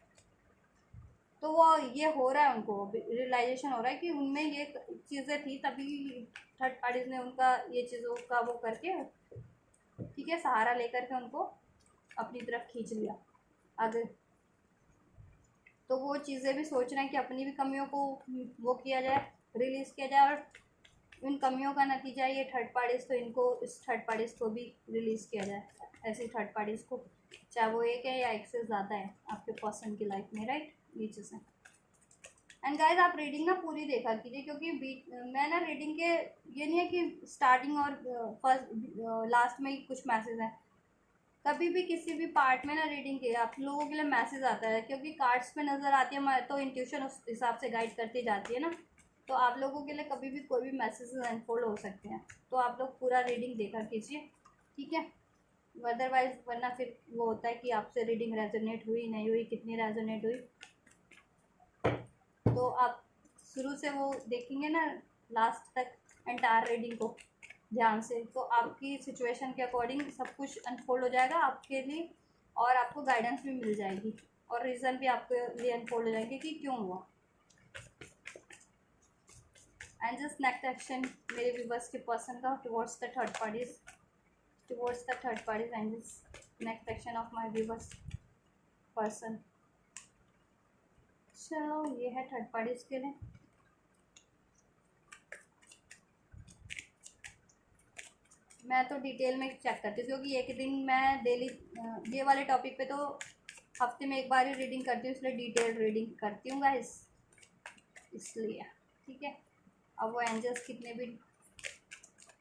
तो वो ये हो रहा है, उनको रियलाइजेशन हो रहा है कि उनमें ये चीज़ें थी, तभी थर्ड पार्टीज ने उनका ये चीज़ों का वो करके, ठीक है, सहारा लेकर के उनको अपनी तरफ खींच लिया आगे। तो वो चीज़ें भी सोच रहे हैं कि अपनी भी कमियों को वो किया जाए, रिलीज़ किया जाए, और इन कमियों का नतीजा ये थर्ड पार्टीज़, तो इनको इस थर्ड पार्टीज़ को भी रिलीज़ किया जाए, ऐसी थर्ड पार्टीज़ को, चाहे वो एक है या एक से ज़्यादा है आपके पर्सन की लाइफ में, राइट। ये चीज़ें। एंड गाइस आप रीडिंग ना पूरी देखा कीजिए, क्योंकि मैं ना रीडिंग के, ये नहीं है कि स्टार्टिंग और फर्स्ट लास्ट में ही कुछ मैसेज हैं, कभी भी किसी भी पार्ट में ना रीडिंग के आप लोगों के लिए मैसेज आता है, क्योंकि कार्ड्स पे नज़र आती है तो इंट्यूशन उस हिसाब से गाइड करती जाती है ना, तो आप लोगों के लिए कभी भी कोई भी मैसेजेस अनफोल्ड हो सकते हैं, तो आप लोग पूरा रीडिंग देखा कीजिए, ठीक है। अदरवाइज वरना फिर वो होता है कि आपसे रीडिंग रेजोनेट हुई नहीं हुई, कितनी रेजोनेट हुई, तो आप शुरू से वो देखेंगे ना लास्ट तक एंटायर रीडिंग को ध्यान से, तो आपकी सिचुएशन के अकॉर्डिंग सब कुछ अनफोल्ड हो जाएगा आपके लिए, और आपको गाइडेंस भी मिल जाएगी, और रीज़न भी आपके लिए अनफोल्ड हो जाएंगे कि क्यों हुआ। एंड जस्ट नेक्स्ट एक्शन मेरे व्यूवर्स के पर्सन का towards the third parties, and just next action of my viewers person. चलो ये है थर्ड पार्टीज के लिए। मैं तो डिटेल में चेक करती हूँ, क्योंकि एक दिन मैं डेली ये वाले टॉपिक पे तो हफ्ते में एक बार ही रीडिंग करती हूँ, इसलिए डिटेल रीडिंग करती हूँ गाइस, इसलिए ठीक है। अब वो एंजल्स कितने भी,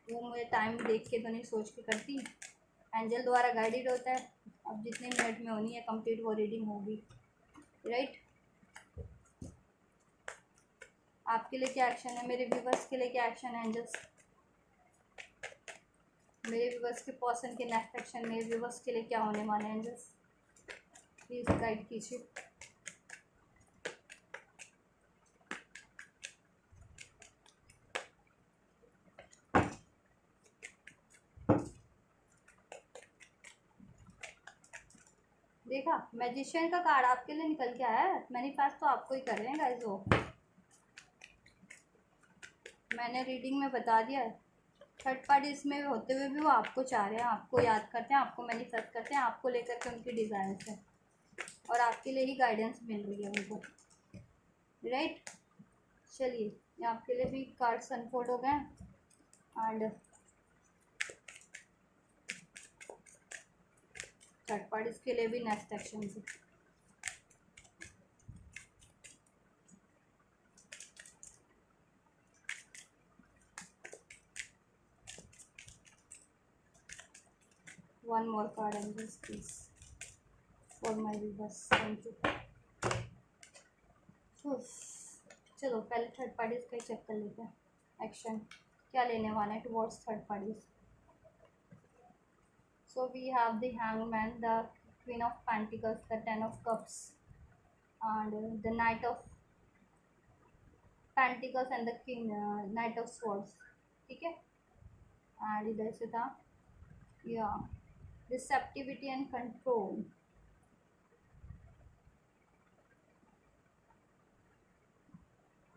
वो मुझे टाइम देख के तो नहीं, सोच के करती, एंजल द्वारा गाइडेड होता है। अब जितने मिनट में होनी है कंप्लीट वो रीडिंग होगी, राइट। आपके लिए क्या एक्शन है, मेरे व्यूवर्स के लिए क्या एक्शन है एंजल्स, मेरे व्यूवर्स के पर्सन के नेक्स्ट सेक्शन में व्यूवर्स के लिए क्या होने वाले हैं, जस्ट प्लीज़ गाइड कीजिए। देखा, मैजिशियन का कार्ड आपके लिए निकल के आया है। मैनिफेस्ट तो आपको ही कर रहे हैं गाइस, वो मैंने रीडिंग में बता दिया है। थर्ड पार्टी इसमें होते हुए भी वो आपको चाह रहे हैं, आपको याद करते हैं, आपको मैनिफेस्ट करते हैं, आपको लेकर के उनकी डिज़ायर्स है और आपके लिए ही गाइडेंस मिल रही है उनको, राइट। चलिए, ये आपके लिए भी कार्ड्स अनफोल्ड हो गए एंड थर्ड पार्टीज के लिए भी नेक्स्ट एक्शन से। One more card angels please for my viewers, thank you. चलो पहले थर्ड पार्टीज का ही चेक कर लेते हैं, एक्शन क्या लेने वाला है towards third parties. So we have the Hangman, the Queen of Pentacles, the Ten of Cups, and the Knight of Pentacles and the King, Knight of Swords, ठीक है। एंड इधर से था या रिसेप्टिविटी एंड कंट्रोल।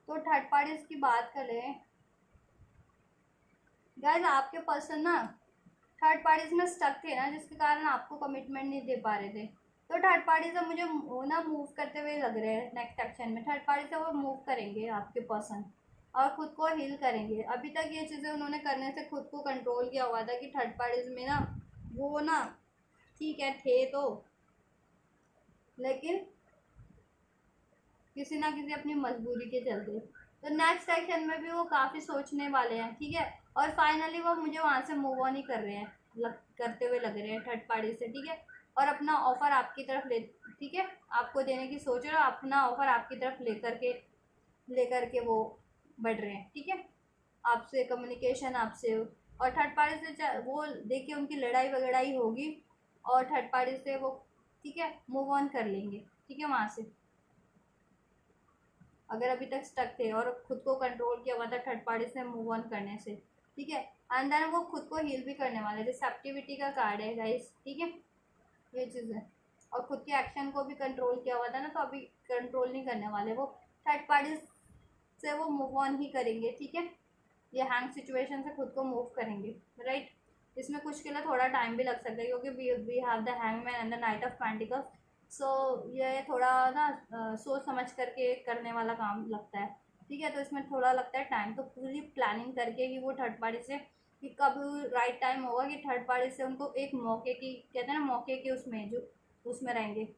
तो third parties की बात करें गाइस, आपके पर्सन ना थर्ड पार्टीज में स्टक थे ना, जिसके कारण आपको कमिटमेंट नहीं दे पा रहे थे। तो थर्ड पार्टी से मुझे ना मूव करते हुए लग रहे हैं नेक्स्ट एक्शन में। थर्ड पार्टी से वो मूव करेंगे आपके पर्सन और खुद को हील करेंगे। अभी तक ये चीज़ें उन्होंने करने से खुद को कंट्रोल किया हुआ था कि थर्ड पार्टीज में ना वो ना ठीक है थे तो, लेकिन किसी ना किसी अपनी मजबूरी के चलते। तो नेक्स्ट सेक्शन में भी वो काफ़ी सोचने वाले हैं, ठीक है। और फाइनली वो मुझे वहाँ से मूव ऑन ही कर रहे हैं, करते हुए लग रहे हैं थर्ड पार्टी से, ठीक है। और अपना ऑफ़र आपकी तरफ ले, ठीक है, आपको देने की सोच रहे हो, अपना ऑफ़र आपकी तरफ लेकर के वो बढ़ रहे हैं, ठीक है। आपसे कम्युनिकेशन आपसे और थर्ड पार्टी से वो देखिए उनकी लड़ाई वगड़ाई होगी और थर्ड पार्टी से वो, ठीक है, मूव ऑन कर लेंगे, ठीक है, वहाँ से। अगर अभी तक स्टक थे और खुद को कंट्रोल किया हुआ था थर्ड पार्टी से मूव ऑन करने से, ठीक है। एंड देन वो खुद को हील भी करने वाले, रिसेप्टिविटी का कार्ड है गाइस, ठीक है, ये चीज़ है। और खुद के एक्शन को भी कंट्रोल किया हुआ था ना, तो अभी कंट्रोल नहीं करने वाले, वो थर्ड पार्टी से वो मूव ऑन ही करेंगे, ठीक है। ये हैंग सिचुएशन से खुद को मूव करेंगे, राइट। इसमें कुछ के लिए थोड़ा टाइम भी लग सकता है क्योंकि we have the hangman and the knight of pentacles. So ये थोड़ा ना सोच समझ करके करने वाला काम लगता है, ठीक है। तो इसमें थोड़ा लगता है टाइम, तो पूरी प्लानिंग करके ही वो थर्ड पार्टी से कि कब राइट टाइम होगा कि थर्ड पार्टी से उनको एक मौके की, कहते हैं ना मौके के उसमें जो उसमें रहेंगे,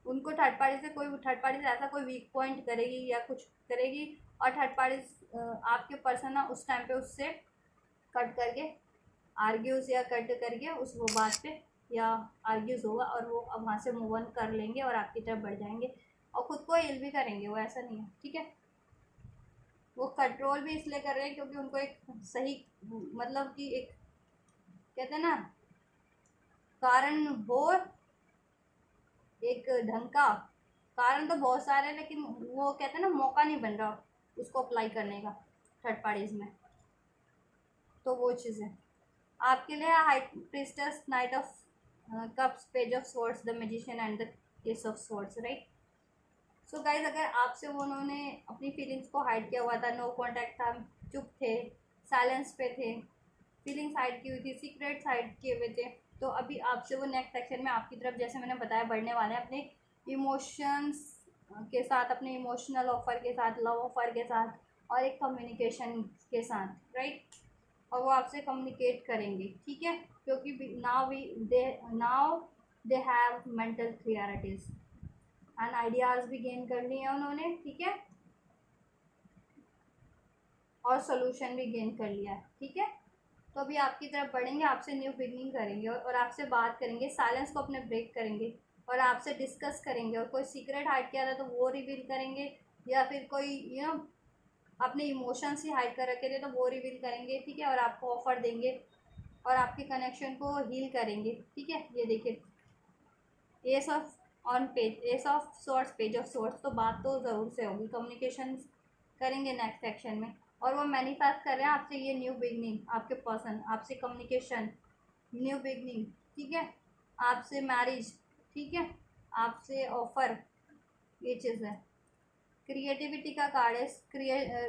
उनको थर्ड पार्टी से कोई थर्ड पार्टी से ऐसा कोई वीक पॉइंट करेगी या कुछ करेगी और थर्ड पार्टी आपके पर्सन ना उस टाइम पे उससे कट करके आर्ग्यूज या कट करके उस वो बात पे या आर्ग्यूज होगा और वो अब वहाँ से मूव ऑन कर लेंगे और आपकी तरफ बढ़ जाएंगे और ख़ुद को हील भी करेंगे। वो ऐसा नहीं है, ठीक है। वो कंट्रोल भी इसलिए कर रहे हैं क्योंकि उनको एक सही, मतलब कि एक कहते हैं ना कारण हो, एक ढंग का कारण तो बहुत सारे हैं लेकिन वो कहते हैं ना मौका नहीं बन रहा उसको अप्लाई करने का थर्ड पार्टीज में। तो वो चीज़ है आपके लिए high priests, night of cups, page of swords, the magician and the S of swords, right. So guys, अगर आपसे वो उन्होंने अपनी फीलिंग्स को हाइड किया हुआ था, नो कॉन्टैक्ट था, चुप थे, साइलेंस पे थे, फीलिंग्स हाइड की हुई थी, सीक्रेट्स हाइड किए हुए थे, तो अभी आपसे वो नेक्स्ट सेक्शन में आपकी तरफ जैसे मैंने बताया बढ़ने वाले हैं अपने इमोशंस के साथ, अपने इमोशनल ऑफर के साथ, लव ऑफर के साथ और एक कम्युनिकेशन के साथ, राइट। और वो आपसे कम्युनिकेट करेंगे, ठीक है, क्योंकि now they have mental clarities and ideas भी गेन कर लिए हैं उन्होंने, ठीक है, और सोल्यूशन भी गेन कर लिया है, ठीक है। तो अभी आपकी तरफ बढ़ेंगे, आपसे न्यू बिगनिंग करेंगे और आपसे बात करेंगे, साइलेंस को अपने ब्रेक करेंगे और आपसे डिस्कस करेंगे और कोई सीक्रेट हाइड किया था तो वो रिवील करेंगे या फिर कोई अपने इमोशंस ही हाइड कर रखे थे तो वो रिवील करेंगे, ठीक है। और आपको ऑफ़र देंगे और आपके कनेक्शन को हील करेंगे। ठीक है, ये देखिए S of on page, S of source, page of source. तो बात तो ज़रूर से होगी, कम्युनिकेशन करेंगे नेक्स्ट सेक्शन में। और वो मैनिफेस्ट कर रहे हैं आपसे ये न्यू बिगनिंग, आपके पर्सन आपसे कम्युनिकेशन, न्यू बिगनिंग। ठीक है, आपसे मैरिज, ठीक है, आपसे ऑफर, ये चीज़ है। क्रिएटिविटी का कार्ड है,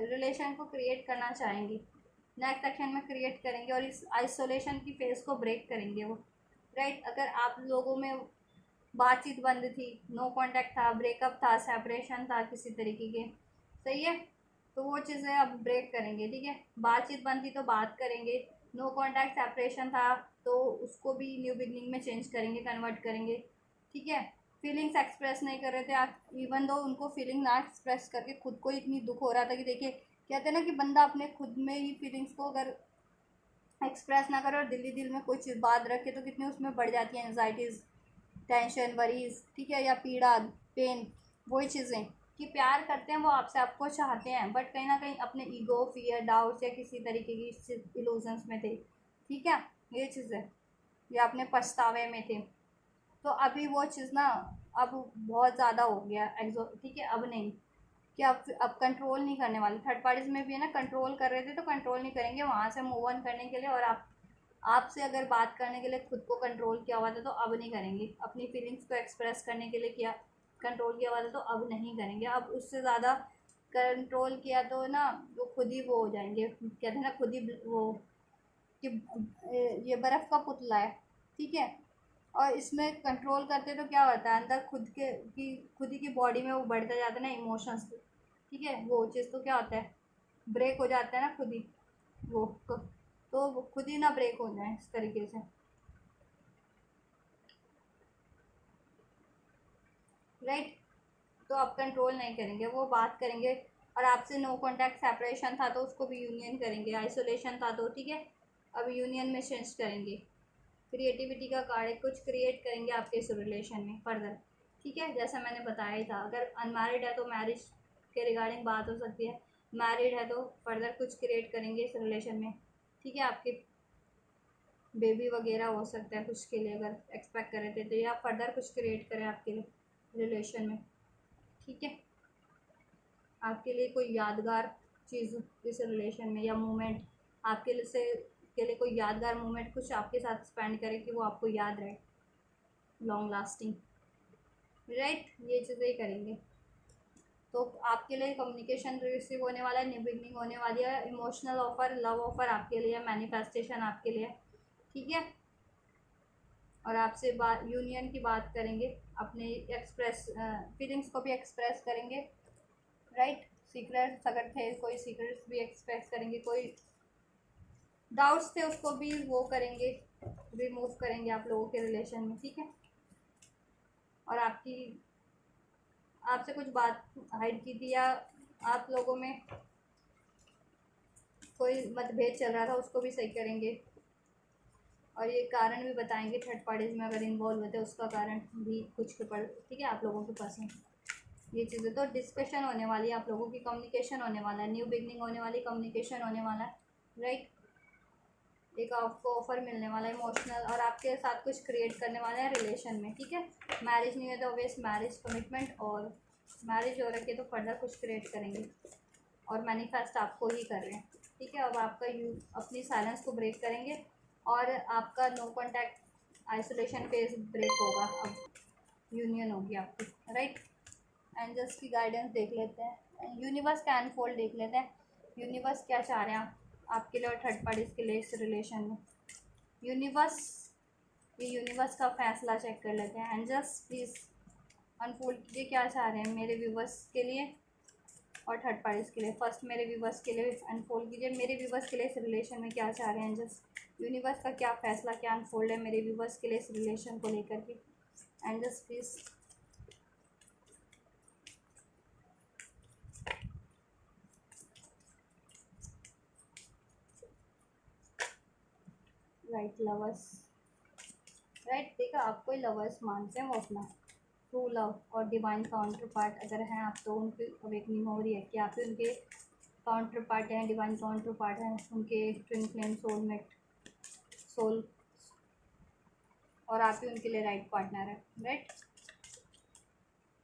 रिलेशन को क्रिएट करना चाहेंगे, नेक्स्ट सेक्शन में क्रिएट करेंगे और इस आइसोलेशन की फेज को ब्रेक करेंगे वो। राइट, अगर आप लोगों में बातचीत बंद थी, नो कांटेक्ट था, ब्रेकअप था, सेपरेशन था किसी तरीके के, सही है, तो वो चीज़ें अब ब्रेक करेंगे। ठीक है, बातचीत बंद थी तो बात करेंगे, नो कांटेक्ट सेपरेशन था तो उसको भी न्यू बिगनिंग में चेंज करेंगे, कन्वर्ट करेंगे। ठीक है, फीलिंग्स एक्सप्रेस नहीं कर रहे थे आप, इवन दो उनको फीलिंग ना एक्सप्रेस करके खुद को इतनी दुख हो रहा था कि देखिए कहते हैं ना कि बंदा अपने खुद में ही फीलिंग्स को अगर एक्सप्रेस ना करे और दिल में कुछ बात रखे तो कितनी उसमें बढ़ जाती है एंजाइटीज़, टेंशन, वरीज, ठीक है, या पीड़ा, पेन। वही चीज़ें कि प्यार करते हैं वो आपसे, आपको चाहते हैं, बट कहीं ना कहीं अपने ईगो, फियर, डाउट्स या किसी तरीके की इल्यूजन्स में थे। ठीक है, ये चीज़ है, या अपने पछतावे में थे। तो अभी वो चीज़ ना अब बहुत ज़्यादा हो गया एग्जो। ठीक है, अब नहीं कि अब कंट्रोल नहीं करने वाले। थर्ड पार्टीज में भी है ना, कंट्रोल कर रहे थे तो कंट्रोल नहीं करेंगे, वहाँ से मूव ऑन करने के लिए। और आपसे अगर बात करने के लिए खुद को कंट्रोल किया हुआ था तो अब नहीं करेंगे, अपनी फीलिंग्स को एक्सप्रेस करने के लिए किया, कंट्रोल किया हुआ था तो अब नहीं करेंगे। अब उससे ज़्यादा कंट्रोल किया तो ना वो खुद ही वो हो जाएंगे, कहते हैं ना खुद ही वो कि ये बर्फ़ का पुतला है। ठीक है, और इसमें कंट्रोल करते तो क्या होता है, अंदर खुद ही की बॉडी में वो बढ़ता जाता है ना इमोशंस। ठीक है, वो चीज़ तो क्या होता है, ब्रेक हो जाता है ना खुद ही वो तो वो खुद ही ना ब्रेक हो जाए इस तरीके से। राइट, तो आप कंट्रोल नहीं करेंगे, वो बात करेंगे। और आपसे नो कांटेक्ट सेपरेशन था तो उसको भी यूनियन करेंगे, आइसोलेशन था तो ठीक है अब यूनियन में चेंज करेंगे। क्रिएटिविटी का कार्ड है, कुछ क्रिएट करेंगे आपके इस रिलेशन में फर्दर। ठीक है, जैसा मैंने बताया ही था, अगर अनमैरिड है तो मैरिज के रिगार्डिंग बात हो सकती है, मैरिड है तो फर्दर कुछ क्रिएट करेंगे इस रिलेशन में। ठीक है, आपके बेबी वगैरह हो सकता है कुछ के लिए, अगर एक्सपेक्ट करे थे तो, या फर्दर कुछ क्रिएट करें आपके लिए रिलेशन में। ठीक है, आपके लिए कोई यादगार चीज़ इस रिलेशन में या मोमेंट, आपके लिए से के लिए कोई यादगार मोमेंट कुछ आपके साथ स्पेंड करे कि वो आपको याद रहे, लॉन्ग लास्टिंग। राइट, ये चीज़ें ही करेंगे। तो आपके लिए कम्युनिकेशन रिसीव होने वाला है, न्यू बिगनिंग होने वाली है, इमोशनल ऑफर, लव ऑफर आपके लिए, मैनिफेस्टेशन आपके लिए। ठीक है, और आपसे बात, यूनियन की बात करेंगे, अपने एक्सप्रेस फीलिंग्स को भी एक्सप्रेस करेंगे। राइट, सीक्रेट्स अगर थे कोई सीक्रेट्स भी एक्सप्रेस करेंगे, कोई डाउट्स थे उसको भी वो करेंगे, रिमूव करेंगे आप लोगों के रिलेशन में। ठीक है, और आपसे कुछ बात हाइड की थी या आप लोगों में कोई मतभेद चल रहा था उसको भी सही करेंगे। और ये कारण भी बताएंगे, थर्ड पार्टीज में अगर इन्वॉल्व होते हैं उसका कारण भी कुछ के पड़। ठीक है, आप लोगों के पास में ये चीज़ें तो डिस्कशन होने वाली है, आप लोगों की कम्युनिकेशन होने वाला है, न्यू बिगनिंग होने वाली, कम्युनिकेशन होने वाला है। राइट, एक आपको ऑफर मिलने वाला है इमोशनल, और आपके साथ कुछ क्रिएट करने वाले हैं रिलेशन में। ठीक है, मैरिज नहीं है तो ऑब्वियस मैरिज कमिटमेंट, और मैरिज हो रखी है तो फर्दर कुछ क्रिएट करेंगे और मैनिफेस्ट आपको ही कर रहे हैं। ठीक है, अब आपका अपनी साइलेंस को ब्रेक करेंगे और आपका no contact isolation phase break होगा, अब यूनियन होगी आपकी। राइट, एंजल्स की गाइडेंस देख लेते हैं, यूनिवर्स का अनफोल्ड देख लेते हैं, यूनिवर्स क्या चाह रहे हैं आपके लिए और थर्ड पार्टीज के लिए इस रिलेशन में। यूनिवर्स, ये यूनिवर्स का फैसला चेक कर लेते हैं। एंजल्स प्लीज़ अनफोल्ड कीजिए, क्या चाह रहे हैं मेरे व्यूवर्स के लिए और थर्ड पार्टीज के लिए। फर्स्ट मेरे व्यूवर्स के लिए अनफोल्ड कीजिए, मेरे व्यूवर्स के लिए इस रिलेशन में क्या चाह रहे हैं एंजल्स, यूनिवर्स का क्या फैसला, क्या अनफोल्ड है मेरे व्यूवर्स के लिए इस रिलेशन को लेकर के। Angels please. Right, lovers. Right, देखा, आप कोई लवर्स मानते हैं वो अपना ट्रू लव और डिवाइन काउंटर पार्ट अगर हैं आप तो उनकी अवेकनिंग हो रही है कि आप ही उनके काउंटर पार्ट हैं, डिवाइन काउंटर पार्ट हैं, उनके ट्विन फ्लेम, सोलमेट, सोल और आप ही उनके लिए राइट पार्टनर है, राइट।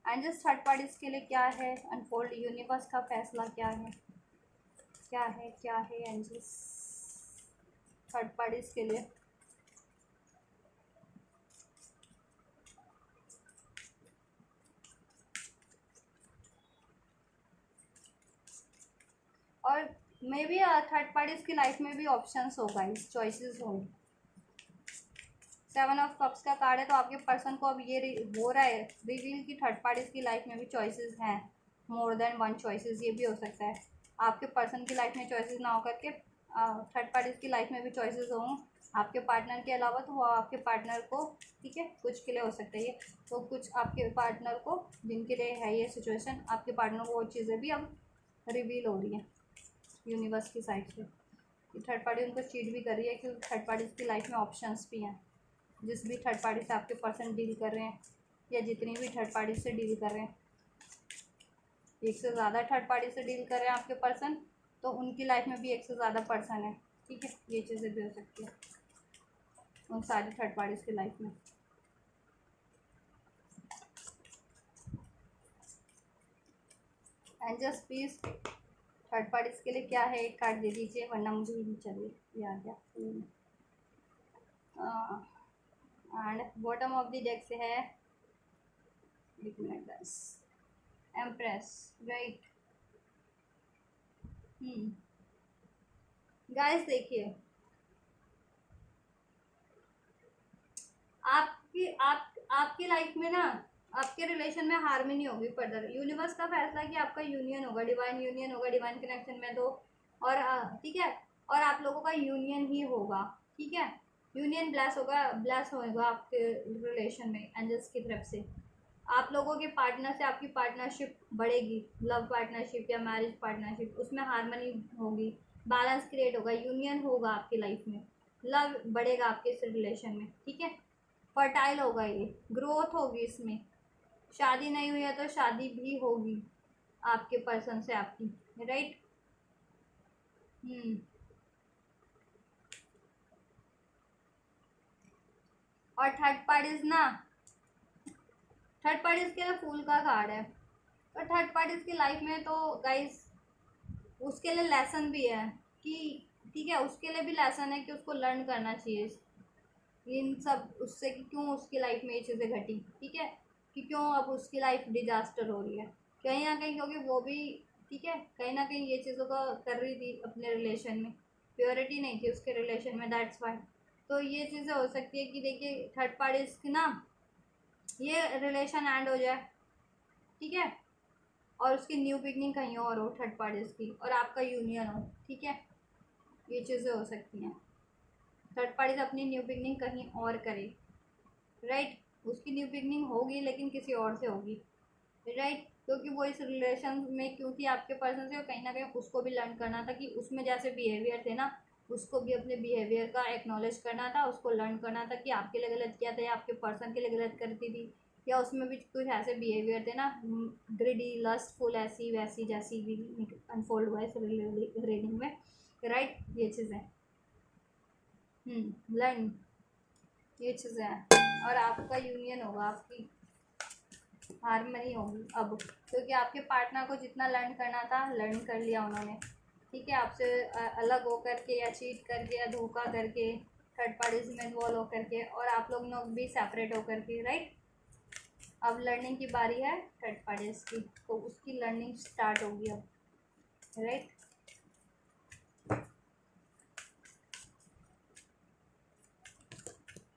एंजल्स थर्ड पार्टीज के लिए क्या है, अनफोल्ड यूनिवर्स का फैसला क्या है, क्या है, क्या है एंजल्स थर्ड पार्टीज के लिए। और मे बी थर्ड पार्टीज की लाइफ में भी ऑप्शंस होगा, इस चॉइसेस होंगी। 7 ऑफ कप्स का कार्ड है, तो आपके पर्सन को अब ये हो रहा है रिवील की थर्ड पार्टीज की लाइफ में भी चॉइसेस हैं, मोर देन वन चॉइसेस। ये भी हो सकता है आपके पर्सन की लाइफ में चॉइसेस ना हो करके थर्ड पार्टीज की लाइफ में भी चॉइसेस हों आपके पार्टनर के अलावा, तो वो आपके पार्टनर को, ठीक है, कुछ के लिए हो सकता है ये, तो कुछ आपके पार्टनर को जिनके लिए है ये सिचुएशन, आपके पार्टनर को वो चीज़ें भी अब रिवील हो रही हैं यूनिवर्स की साइड से। थर्ड पार्टी उनको चीट भी कर रही है कि थर्ड पार्टीज की लाइफ में ऑप्शंस भी हैं। जिस भी थर्ड पार्टी से आपके पर्सन डील कर रहे हैं या जितनी भी थर्ड पार्टी से डील कर रहे हैं, एक से ज़्यादा थर्ड पार्टी से डील कर रहे हैं आपके पर्सन, तो उनकी लाइफ में भी एक से ज़्यादा पर्सन है, ठीक है। ये चीज़ें भी हो सकती है उन सारी थर्ड पार्टीज़ की लाइफ में। And just please third parties के लिए क्या है, एक कार्ड दे दीजिए, वरना मुझे ही नहीं चलिए आ गया। And bottom of the deck से है, एक मिनट बस, एम्प्रेस, राइट। गाइस देखिए, आपकी लाइफ में ना, आपके रिलेशन में हार्मनी होगी फर्दर। यूनिवर्स का फैसला कि आपका यूनियन होगा, डिवाइन यूनियन होगा, डिवाइन कनेक्शन में दो, और ठीक है, और आप लोगों का यूनियन ही होगा, ठीक है। यूनियन ब्लेस होगा, ब्लेस होगा आपके रिलेशन में एंजल्स की तरफ से। आप लोगों के पार्टनर से आपकी पार्टनरशिप बढ़ेगी, लव पार्टनरशिप या मैरिज पार्टनरशिप, उसमें हार्मनी होगी, बैलेंस क्रिएट होगा, यूनियन होगा आपकी लाइफ में, लव बढ़ेगा आपके इस रिलेशन में, ठीक है। फर्टाइल होगा, ये ग्रोथ होगी इसमें। शादी नहीं हुई है तो शादी भी होगी आपके पर्सन से आपकी, राइट। और थर्ड पार्टीज ना, थर्ड पार्टीज के लिए फूल का कार्ड है, तो थर्ड पार्टीज की लाइफ में तो गाइस उसके लिए लेसन भी है कि, ठीक है, उसके लिए भी लेसन है कि उसको लर्न करना चाहिए इन सब उससे कि क्यों उसकी लाइफ में ये चीज़ें घटी, ठीक है, कि क्यों अब उसकी लाइफ डिजास्टर हो रही है कहीं ना कहीं, क्योंकि वो भी, ठीक है, कहीं ना कहीं ये चीज़ों को कर रही थी अपने रिलेशन में, प्योरिटी नहीं थी उसके रिलेशन में, दैट्स वाई। तो ये चीज़ें हो सकती है कि देखिए थर्ड पार्टीज की ना ये रिलेशन एंड हो जाए, ठीक है, और उसकी न्यू बिगनिंग कहीं और हो थर्ड पार्टीज की, और आपका यूनियन हो, ठीक है। ये चीज़ें हो सकती हैं, थर्ड पार्टीज अपनी न्यू बिगनिंग कहीं और करे, राइट। उसकी न्यू बिगनिंग होगी लेकिन किसी और से होगी, राइट, क्योंकि वो इस रिलेशन में क्योंकि आपके पर्सन से, कहीं ना कहीं उसको भी लर्न करना था कि उसमें जैसे बिहेवियर थे ना, उसको भी अपने बिहेवियर का एक्नॉलेज करना था, उसको लर्न करना था कि आपके लिए गलत किया था या आपके पर्सन के लिए गलत करती थी, या उसमें भी कुछ ऐसे बिहेवियर थे ना, ग्रिडी, लस्टफुल, ऐसी वैसी, जैसी भी अनफोल्ड हुआ इस रीडिंग में, राइट। ये चीज़ें लर्न, ये चीज़ें हैं, और आपका यूनियन होगा, आपकी हारमनी होगी अब, क्योंकि आपके पार्टनर को जितना लर्न करना था लर्न कर लिया उन्होंने, ठीक है, आपसे अलग होकर के या चीट करके या धोखा करके, थर्ड पार्टीज में इन्वॉल्व होकर के, और आप लोग भी सेपरेट होकर के, राइट। अब लर्निंग की बारी है थर्ड पार्टीज की, तो उसकी लर्निंग स्टार्ट होगी अब, राइट।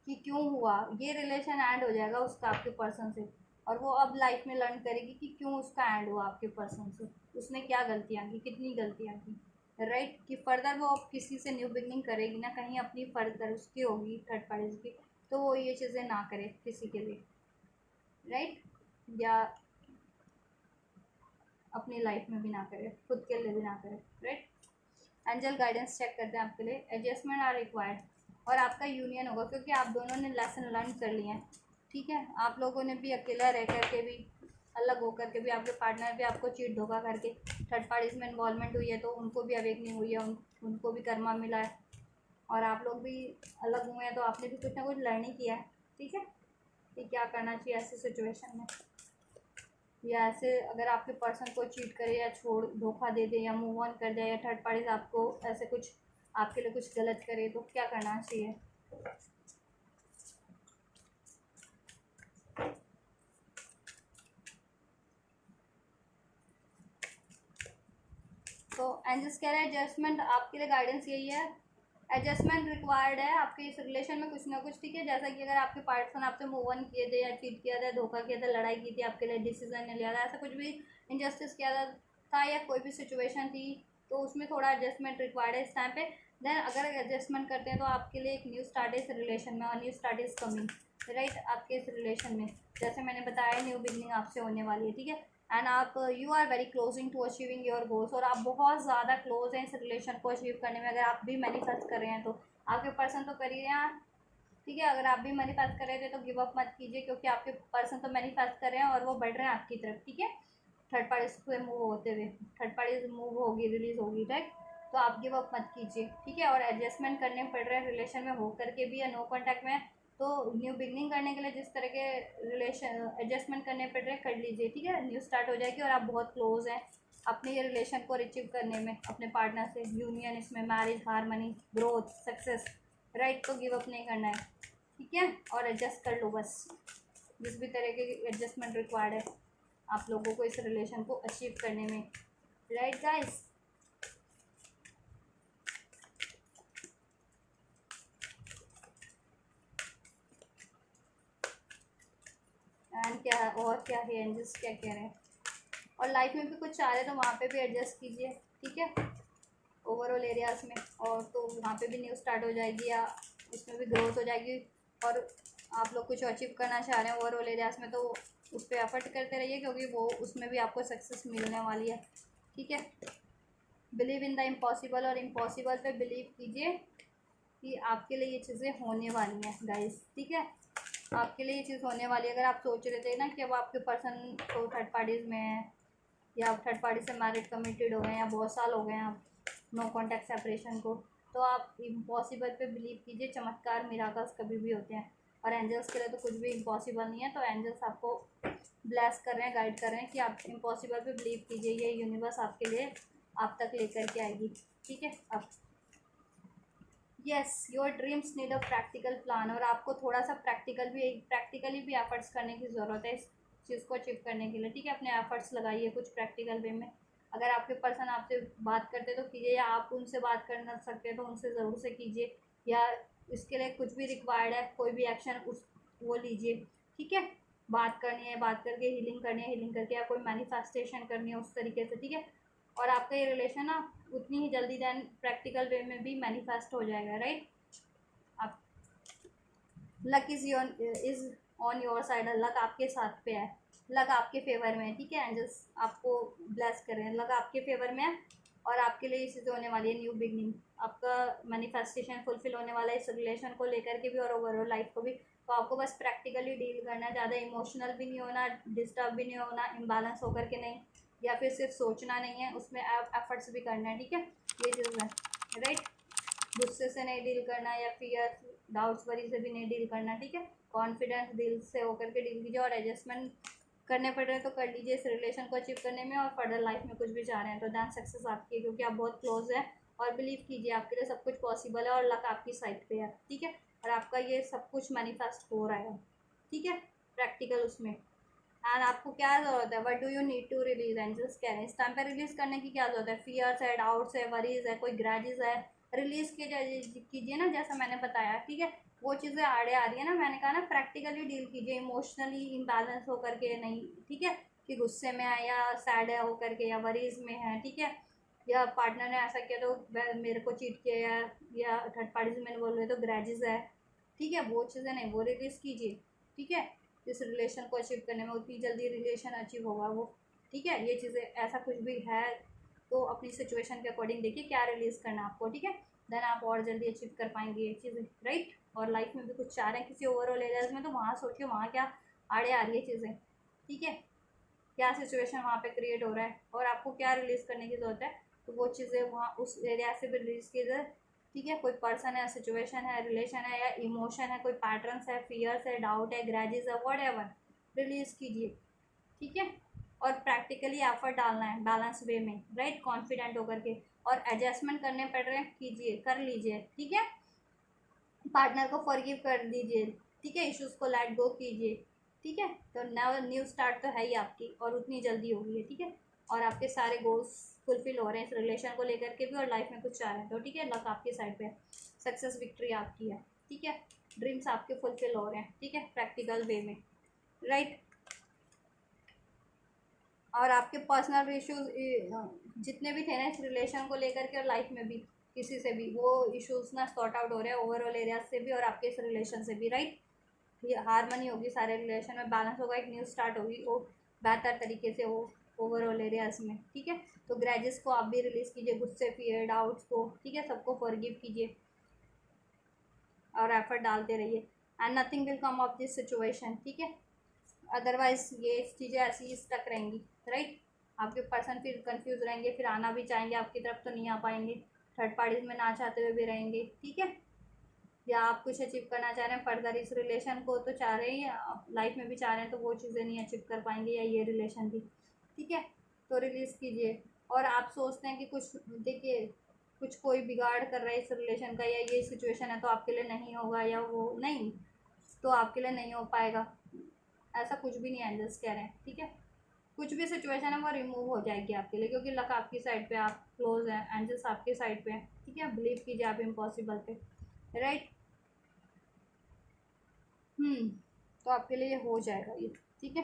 कि क्यों हुआ ये रिलेशन एंड हो जाएगा उसका आपके पर्सन से, और वो अब लाइफ में लर्न करेगी कि क्यों उसका एंड हुआ आपके पर्सन से, उसने क्या गलतियाँ की, कितनी गलतियाँ की, राइट। कि फर्दर वो अब किसी से न्यू बिगनिंग करेगी ना, कहीं अपनी फर्दर उसकी होगी थर्ड पार्टीज की, तो वो ये चीज़ें ना करे किसी के लिए, राइट, या अपनी लाइफ में भी ना करे, खुद के लिए भी ना करे, राइट। एंजल गाइडेंस चेक करते हैं आपके लिए, एडजस्टमेंट आर रिक्वायर्ड, और आपका यूनियन होगा क्योंकि आप दोनों ने लेसन लर्न कर लिए हैं, ठीक है। आप लोगों ने भी अकेला रह करके भी, अलग होकर के भी, आपके पार्टनर भी आपको चीट धोखा करके थर्ड पार्टीज में इन्वॉल्वमेंट हुई है, तो उनको भी अवेकनिंग हुई है, उनको भी कर्मा मिला है, और आप लोग भी अलग हुए हैं तो आपने भी कुछ ना कुछ लर्न ही किया है, ठीक है, कि क्या करना चाहिए ऐसी सिचुएशन में। या ऐसे अगर आपके पर्सन को चीट करे या छोड़ धोखा दे दे या मूव ऑन कर जाए या थर्ड पार्टीज आपको ऐसे कुछ आपके लिए कुछ गलत करे तो क्या करना चाहिए। तो एंजल्स कह रहे हैं एडजस्टमेंट आपके लिए गाइडेंस यही है, एडजस्टमेंट रिक्वायर्ड है आपके इस रिलेशन में कुछ ना कुछ, ठीक है। जैसा कि अगर आपके पार्टनर आपसे मूव ऑन किए थे या चीट किया था, धोखा किया था, लड़ाई की थी, आपके लिए डिसीजन नहीं लिया था, ऐसा कुछ भी इनजस्टिस किया था या कोई भी सिचुएशन थी, तो उसमें थोड़ा एडजस्टमेंट रिक्वायर्ड है इस टाइम पे। देन अगर एडजस्टमेंट करते हैं तो आपके लिए एक न्यू स्टार्ट है इस रिलेशन में और new start is coming, right. आपके इस रिलेशन में जैसे मैंने बताया न्यू बिगनिंग आपसे होने वाली है, ठीक है। एंड आप you are very closing to achieving your goals, और आप बहुत ज़्यादा क्लोज हैं इस रिलेशन को अचीव करने में। अगर आप भी मैनिफेस्ट कर रहे हैं तो आपके पर्सन तो कर ही रहे हैं, ठीक है। अगर आप भी मैनिफेस्ट कर रहे थे तो गिव अप मत कीजिए, क्योंकि आपके पर्सन तो मैनिफेस्ट कर रहे हैं और वो बढ़ रहे हैं आपकी तरफ, ठीक है। थर्ड पार्टी से मूव होते हुए थर्ड पार्टी मूव होगी, रिलीज होगी, राइट। तो आप गिव अप मत कीजिए, ठीक है। और एडजस्टमेंट करने पड़ रहे हैं रिलेशन में हो करके भी या नो कॉन्टैक्ट में, तो न्यू बिगनिंग करने के लिए जिस तरह के रिलेशन एडजस्टमेंट करने पड़ रहे हैं कर लीजिए, ठीक है। न्यू स्टार्ट हो जाएगी और आप बहुत क्लोज हैं अपने ये रिलेशन को अचीव करने में अपने पार्टनर से, यूनियन, इसमें marriage, harmony, growth, success, right. तो गिव अप नहीं करना है, ठीक है। और एडजस्ट कर लो बस, जिस भी तरह के एडजस्टमेंट रिक्वायर्ड है आप लोगों को इस रिलेशन को अचीव करने में, राइट गाइस। एंड क्या है और क्या है एंजल्स क्या कह रहे हैं, और लाइफ में भी कुछ चाह रहे हैं तो वहाँ पे भी एडजस्ट कीजिए, ठीक है, ओवरऑल एरियाज़ में। और तो वहाँ पे भी न्यू स्टार्ट हो जाएगी या उसमें भी ग्रोथ हो जाएगी, और आप लोग कुछ अचीव करना चाह रहे हैं ओवरऑल एरियाज़ में तो उस पर एफर्ट करते रहिए, क्योंकि वो उसमें भी आपको सक्सेस मिलने वाली है, ठीक है। बिलीव इन द इम्पॉसिबल, और इम्पॉसिबल पे बिलीव कीजिए कि आपके लिए ये चीज़ें होने वाली हैं गाइस, ठीक है। आपके लिए ये चीज़ होने वाली है। अगर आप सोच रहे थे ना कि अब आपके पर्सन तो थर्ड पार्टीज़ में है या आप थर्ड पार्टी से मैरिड कमिटेड हो गए या बहुत साल हो गए हैं आप नो कॉन्टैक्ट सेपरेशन को, तो आप इम्पॉसिबल पे बिलीव कीजिए। चमत्कार मिराकल्स कभी भी होते हैं, और एंजल्स के लिए तो कुछ भी इम्पॉसिबल नहीं है। तो एंजल्स आपको ब्लेस कर रहे हैं, गाइड कर रहे हैं कि आप इम्पॉसिबल पे बिलीव कीजिए, ये यूनिवर्स आपके लिए आप तक लेकर के आएगी, ठीक है। अब yes, your dreams need a practical plan, और आपको थोड़ा सा प्रैक्टिकली भी एफर्ट्स करने की ज़रूरत है इस चीज़ को अचीव करने के लिए, ठीक है। अपने एफर्ट्स लगाइए कुछ प्रैक्टिकल वे में। अगर आपके पर्सन आपसे बात करते तो कीजिए, या आप उनसे बात कर ना सकते तो उनसे ज़रूर से कीजिए, या इसके लिए कुछ भी रिक्वायर्ड है कोई भी एक्शन उस वो लीजिए, ठीक है। बात करनी है, बात करके हीलिंग करनी है, हीलिंग करके, या कोई मैनिफेस्टेशन करनी है उस तरीके से, ठीक है। और आपका ये रिलेशन ना उतनी ही जल्दी देन प्रैक्टिकल वे में भी मैनिफेस्ट हो जाएगा, राइट। आप luck is on your side, luck आपके साथ पे है, लक आपके फेवर में है, ठीक है। एंजल्स आपको ब्लेस कर रहे हैं, लक आपके फेवर में है और आपके लिए ये चीज़ें होने वाली है न्यू बिगनिंग, आपका मैनिफेस्टेशन फुलफिल होने वाला है इस रिलेशन को लेकर के भी और ओवरऑल लाइफ को भी। तो आपको बस प्रैक्टिकली डील करना है, ज़्यादा इमोशनल भी नहीं होना, डिस्टर्ब भी नहीं होना, इम्बैलेंस होकर के नहीं, या फिर सिर्फ सोचना नहीं है, उसमें आप एफर्ट्स भी करना है, ठीक है। ये चीज़ है, राइट। गुस्से से नहीं डील करना या फियर डाउट्स वरी से भी नहीं डील करना, ठीक है। कॉन्फिडेंस दिल से होकर के डील कीजिए, और एडजस्टमेंट करने पड़ रहे हैं तो कर लीजिए इस रिलेशन को अचीव करने में, और फर्दर लाइफ में कुछ भी चाह रहे हैं तो दैन सक्सेस आपकी है, क्योंकि आप बहुत क्लोज हैं। और बिलीव कीजिए आपके लिए सब कुछ पॉसिबल है और लक आपकी साइड पे है, ठीक है। और आपका ये सब कुछ मैनिफेस्ट हो रहा है, ठीक है, प्रैक्टिकल उसमें। एंड आपको क्या ज़रूरत है, what do you need to release, angels कह रहे हैं इस टाइम पे रिलीज करने की क्या ज़रूरत है। फियर्स है, डाउट्स है, वरीज है, कोई ग्रैजेस है, रिलीज कीजिए ना, जैसा मैंने बताया, ठीक है। वो चीज़ें आड़े आ रही है ना, मैंने कहा ना प्रैक्टिकली डील कीजिए, इमोशनली इम्बैलेंस होकर के नहीं, ठीक है। कि गुस्से में है या सैड है होकर के या वरीज में है, ठीक है। या पार्टनर ने ऐसा किया तो मेरे को चीट किया, या थर्ड पार्टी से मैंने बोल रहे तो ग्रैजेस है, ठीक है। वो चीज़ें नहीं, वो रिलीज कीजिए, ठीक है। इस रिलेशन को अचीव करने में उतनी जल्दी रिलेशन अचीव होगा वो, ठीक है। ये चीज़ें ऐसा कुछ भी है तो अपनी सिचुएशन के अकॉर्डिंग देखिए क्या रिलीज़ करना आपको, ठीक है। देन आप और जल्दी अचीव कर पाएंगे ये चीज़ें, राइट। और लाइफ में भी कुछ चाह रहे हैं किसी ओवरऑल एरियाज में तो वहाँ सोचिए वहाँ क्या आड़े आ रही है चीज़ें, ठीक है। क्या सिचुएशन वहाँ पे क्रिएट हो रहा है और आपको क्या रिलीज़ करने की ज़रूरत है, तो वो चीज़ें वहाँ उस एरिया से भी रिलीज़ कीजिए, ठीक है, कोई पर्सन है, सिचुएशन है, रिलेशन है या इमोशन है, कोई पैटर्न्स है, फियर्स है, डाउट है, ग्रैजेस है, व्हाटएवर, रिलीज कीजिए। ठीक है, और प्रैक्टिकली एफर्ट डालना है बैलेंस वे में, राइट, कॉन्फिडेंट होकर के, और एडजस्टमेंट करने पड़ रहे हैं, कीजिए, कर लीजिए। ठीक है, पार्टनर को फॉरगिव कर दीजिए। ठीक है, इश्यूज को लेट गो कीजिए। ठीक है, तो न्यू स्टार्ट तो है ही आपकी, और उतनी जल्दी होगी है। ठीक है, और आपके सारे गोल्स फुलफिल हो रहे हैं इस रिलेशन को लेकर के भी, और लाइफ में कुछ चाह रहे हैं तो ठीक है, लक आपकी साइड पे, सक्सेस विक्ट्री आपकी है। ठीक है, ड्रीम्स आपके फुलफिल हो रहे हैं। ठीक है, प्रैक्टिकल वे में, राइट। और आपके पर्सनल इश्यूज जितने भी थे ना इस रिलेशन को लेकर के, और लाइफ में भी किसी से भी, वो इश्यूज ना सॉर्ट आउट हो रहे हैं ओवरऑल एरियाज से भी और आपके इस रिलेशन से भी, राइट। ये हारमोनी होगी, सारे रिलेशन में बैलेंस होगा, एक न्यू स्टार्ट होगी वो बेहतर तरीके से वो ओवरऑल एरियाज में। ठीक है, तो ग्रैजेस को आप भी रिलीज कीजिए, गुस्से, फियर, डाउट्स को। ठीक है, सबको फॉरगिव कीजिए और एफर्ट डालते रहिए, and nothing will come of this situation. ठीक है, अदरवाइज ये चीज़ें ऐसी ही स्टक रहेंगी, राइट। आपके पर्सन फिर कंफ्यूज रहेंगे, फिर आना भी चाहेंगे आपकी तरफ तो नहीं आ पाएंगे, थर्ड पार्टीज में ना चाहते हुए भी रहेंगे। ठीक है, या आप कुछ अचीव करना चाह रहे हैं फर्दर इस रिलेशन को तो चाह रहे हैं, लाइफ में भी चाह रहे हैं, तो वो चीज़ें नहीं अचीव कर पाएंगे, या ये रिलेशन भी। ठीक है, तो रिलीज़ कीजिए। और आप सोचते हैं कि कुछ, देखिए, कुछ कोई बिगाड़ कर रहा है इस रिलेशन का, या ये सिचुएशन है तो आपके लिए नहीं होगा, या वो नहीं तो आपके लिए नहीं हो पाएगा, ऐसा कुछ भी नहीं, एंजल्स कह रहे हैं। ठीक है, कुछ भी सिचुएशन है वो रिमूव हो जाएगी आपके लिए, क्योंकि लक आपकी साइड पे, आप क्लोज हैं, एंजल्स आपके साइड पे हैं। ठीक है, बिलीव कीजिए आप इम्पॉसिबल पे, राइट। तो आपके लिए हो जाएगा ये। ठीक है,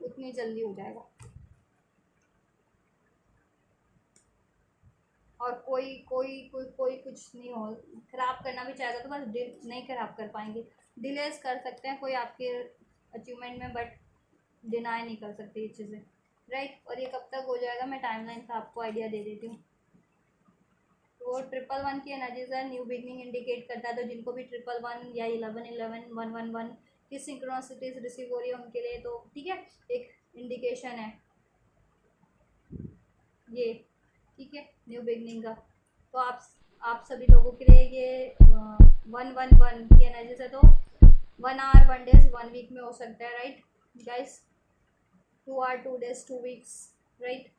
उतनी जल्दी हो जाएगा, और कोई कोई कोई कोई कुछ नहीं हो, खराब करना भी चाहेगा तो बस नहीं खराब कर पाएंगे, डिलेज कर सकते हैं कोई आपके अचीवमेंट में, बट डिनाई नहीं कर सकते ये चीज़ें, राइट। और ये कब तक हो जाएगा, मैं टाइमलाइन का आपको आइडिया दे देती हूँ। तो 111 की एनर्जीज है, न्यू बिगनिंग इंडिकेट करता है, तो जिनको भी 111 या 1111 111 की सिंक्रोनिसिटीज रिसीव हो रही है उनके लिए तो ठीक है, एक इंडिकेशन है ये। ठीक है, न्यू बिगनिंग का, तो आप सभी लोगों के लिए ये 111 की एनर्जीज है, तो 1 आवर 1 डेज 1 वीक में हो सकता है, right guys. 2 hour 2 days 2 weeks, right.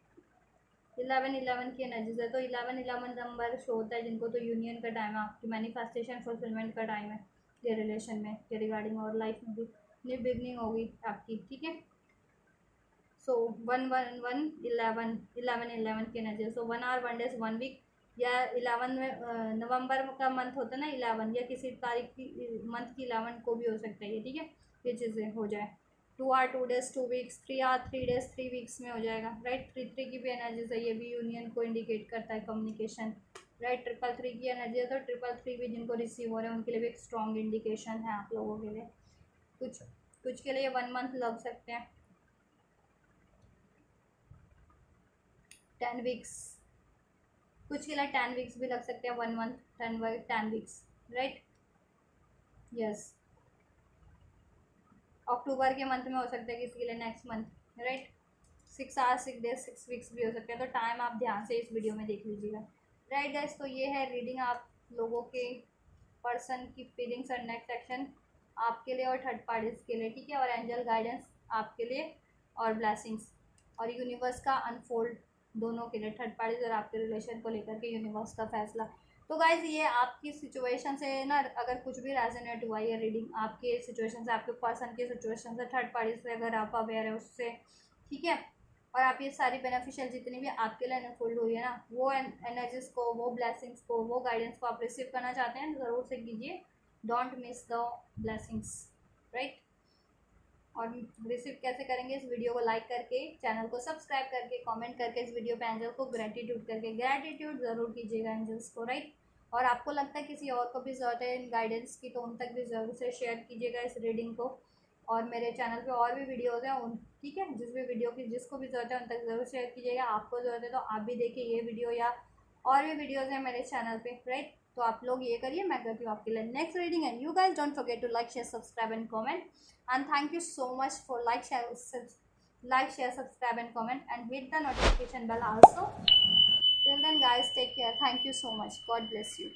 11 की एनर्जीज है, तो 11 नंबर शो होता है जिनको, तो यूनियन का टाइम है, आपकी मैनिफेस्टेशन फुलफिलमेंट का टाइम है ये रिलेशन में, ये रिगार्डिंग, और लाइफ में भी न्यू बिगनिंग होगी आपकी। ठीक है, सो 1 1 1 11 की energy, so 1 hour 1 days 1 week, या 11 में नवंबर का मंथ होता है ना 11, या किसी तारीख की मंथ की 11 को भी हो सकता है ये। ठीक है, ये चीज़ें हो जाए, 2 hour 2 days 2 weeks, 3 hour 3 days 3 weeks में हो जाएगा, राइट। 3 3 की भी एनर्जी है, ये भी यूनियन को इंडिकेट करता है, कम्युनिकेशन, राइट। 3 3 की एनर्जी है, तो 3 3 भी जिनको रिसीव हो रहे हैं उनके लिए भी एक स्ट्रॉन्ग इंडिकेशन है आप लोगों के लिए। कुछ कुछ के लिए 1 मंथ लग सकते हैं, 10 वीक्स, कुछ के लिए 10 वीक्स भी लग सकते हैं, 1 month, 10 weeks, right. Yes, October के मंथ में हो सकता है किसी के लिए next month, right. 6 hour 6 days 6 weeks भी हो सकते हैं, तो टाइम आप ध्यान से इस वीडियो में देख लीजिएगा, राइट गाइस। तो ये है रीडिंग आप लोगों के पर्सन की फीलिंग्स और नेक्स्ट एक्शन आपके लिए और थर्ड पार्टीज के लिए। ठीक है, और एंजल गाइडेंस आपके लिए, और ब्लेसिंग्स, और यूनिवर्स का अनफोल्ड दोनों के लिए, थर्ड पार्टीज और आपके रिलेशन को लेकर के यूनिवर्स का फैसला। तो गाइज ये आपकी सिचुएशन से ना, अगर कुछ भी रेजोनेट हुआ ये रीडिंग आपके सिचुएशन से, आपके पर्सन की सिचुएशन से, थर्ड पार्टी से, अगर आप अवेयर है उससे, ठीक है, और आप ये सारी बेनिफिशियल जितनी भी आपके लिए अनफोल्ड हुई है ना, वो एनर्जीज को, वो ब्लेसिंग्स को, वो गाइडेंस को आप रिसीव करना चाहते हैं, ज़रूर से कीजिए, don't miss the blessings, right. और रिसीव कैसे करेंगे, इस वीडियो को लाइक करके, चैनल को सब्सक्राइब करके, कमेंट करके, इस वीडियो पे एंजल को ग्रेटिट्यूड करके, ग्रेटिट्यूड ज़रूर कीजिएगा एंजल्स को, राइट। और आपको लगता है किसी और को भी ज़रूरत है इन गाइडेंस की, तो उन तक भी ज़रूर से शेयर कीजिएगा इस रीडिंग को। और मेरे चैनल पे और भी वीडियोज़ हैं उन, ठीक है, जिस भी वीडियो की जिसको भी ज़रूरत है उन तक ज़रूर शेयर कीजिएगा। आपको ज़रूरत है तो आप भी देखिए ये वीडियो, या और भी वीडियोज़ हैं मेरे चैनल पे, राइट। तो आप लोग ये करिए, मैं करती हूँ आपके लिए next reading. And you guys don't forget to like, share, subscribe and comment, and thank you so much for like, share, subscribe and comment, and hit the notification bell also. Till then guys, take care, thank you so much, god bless you.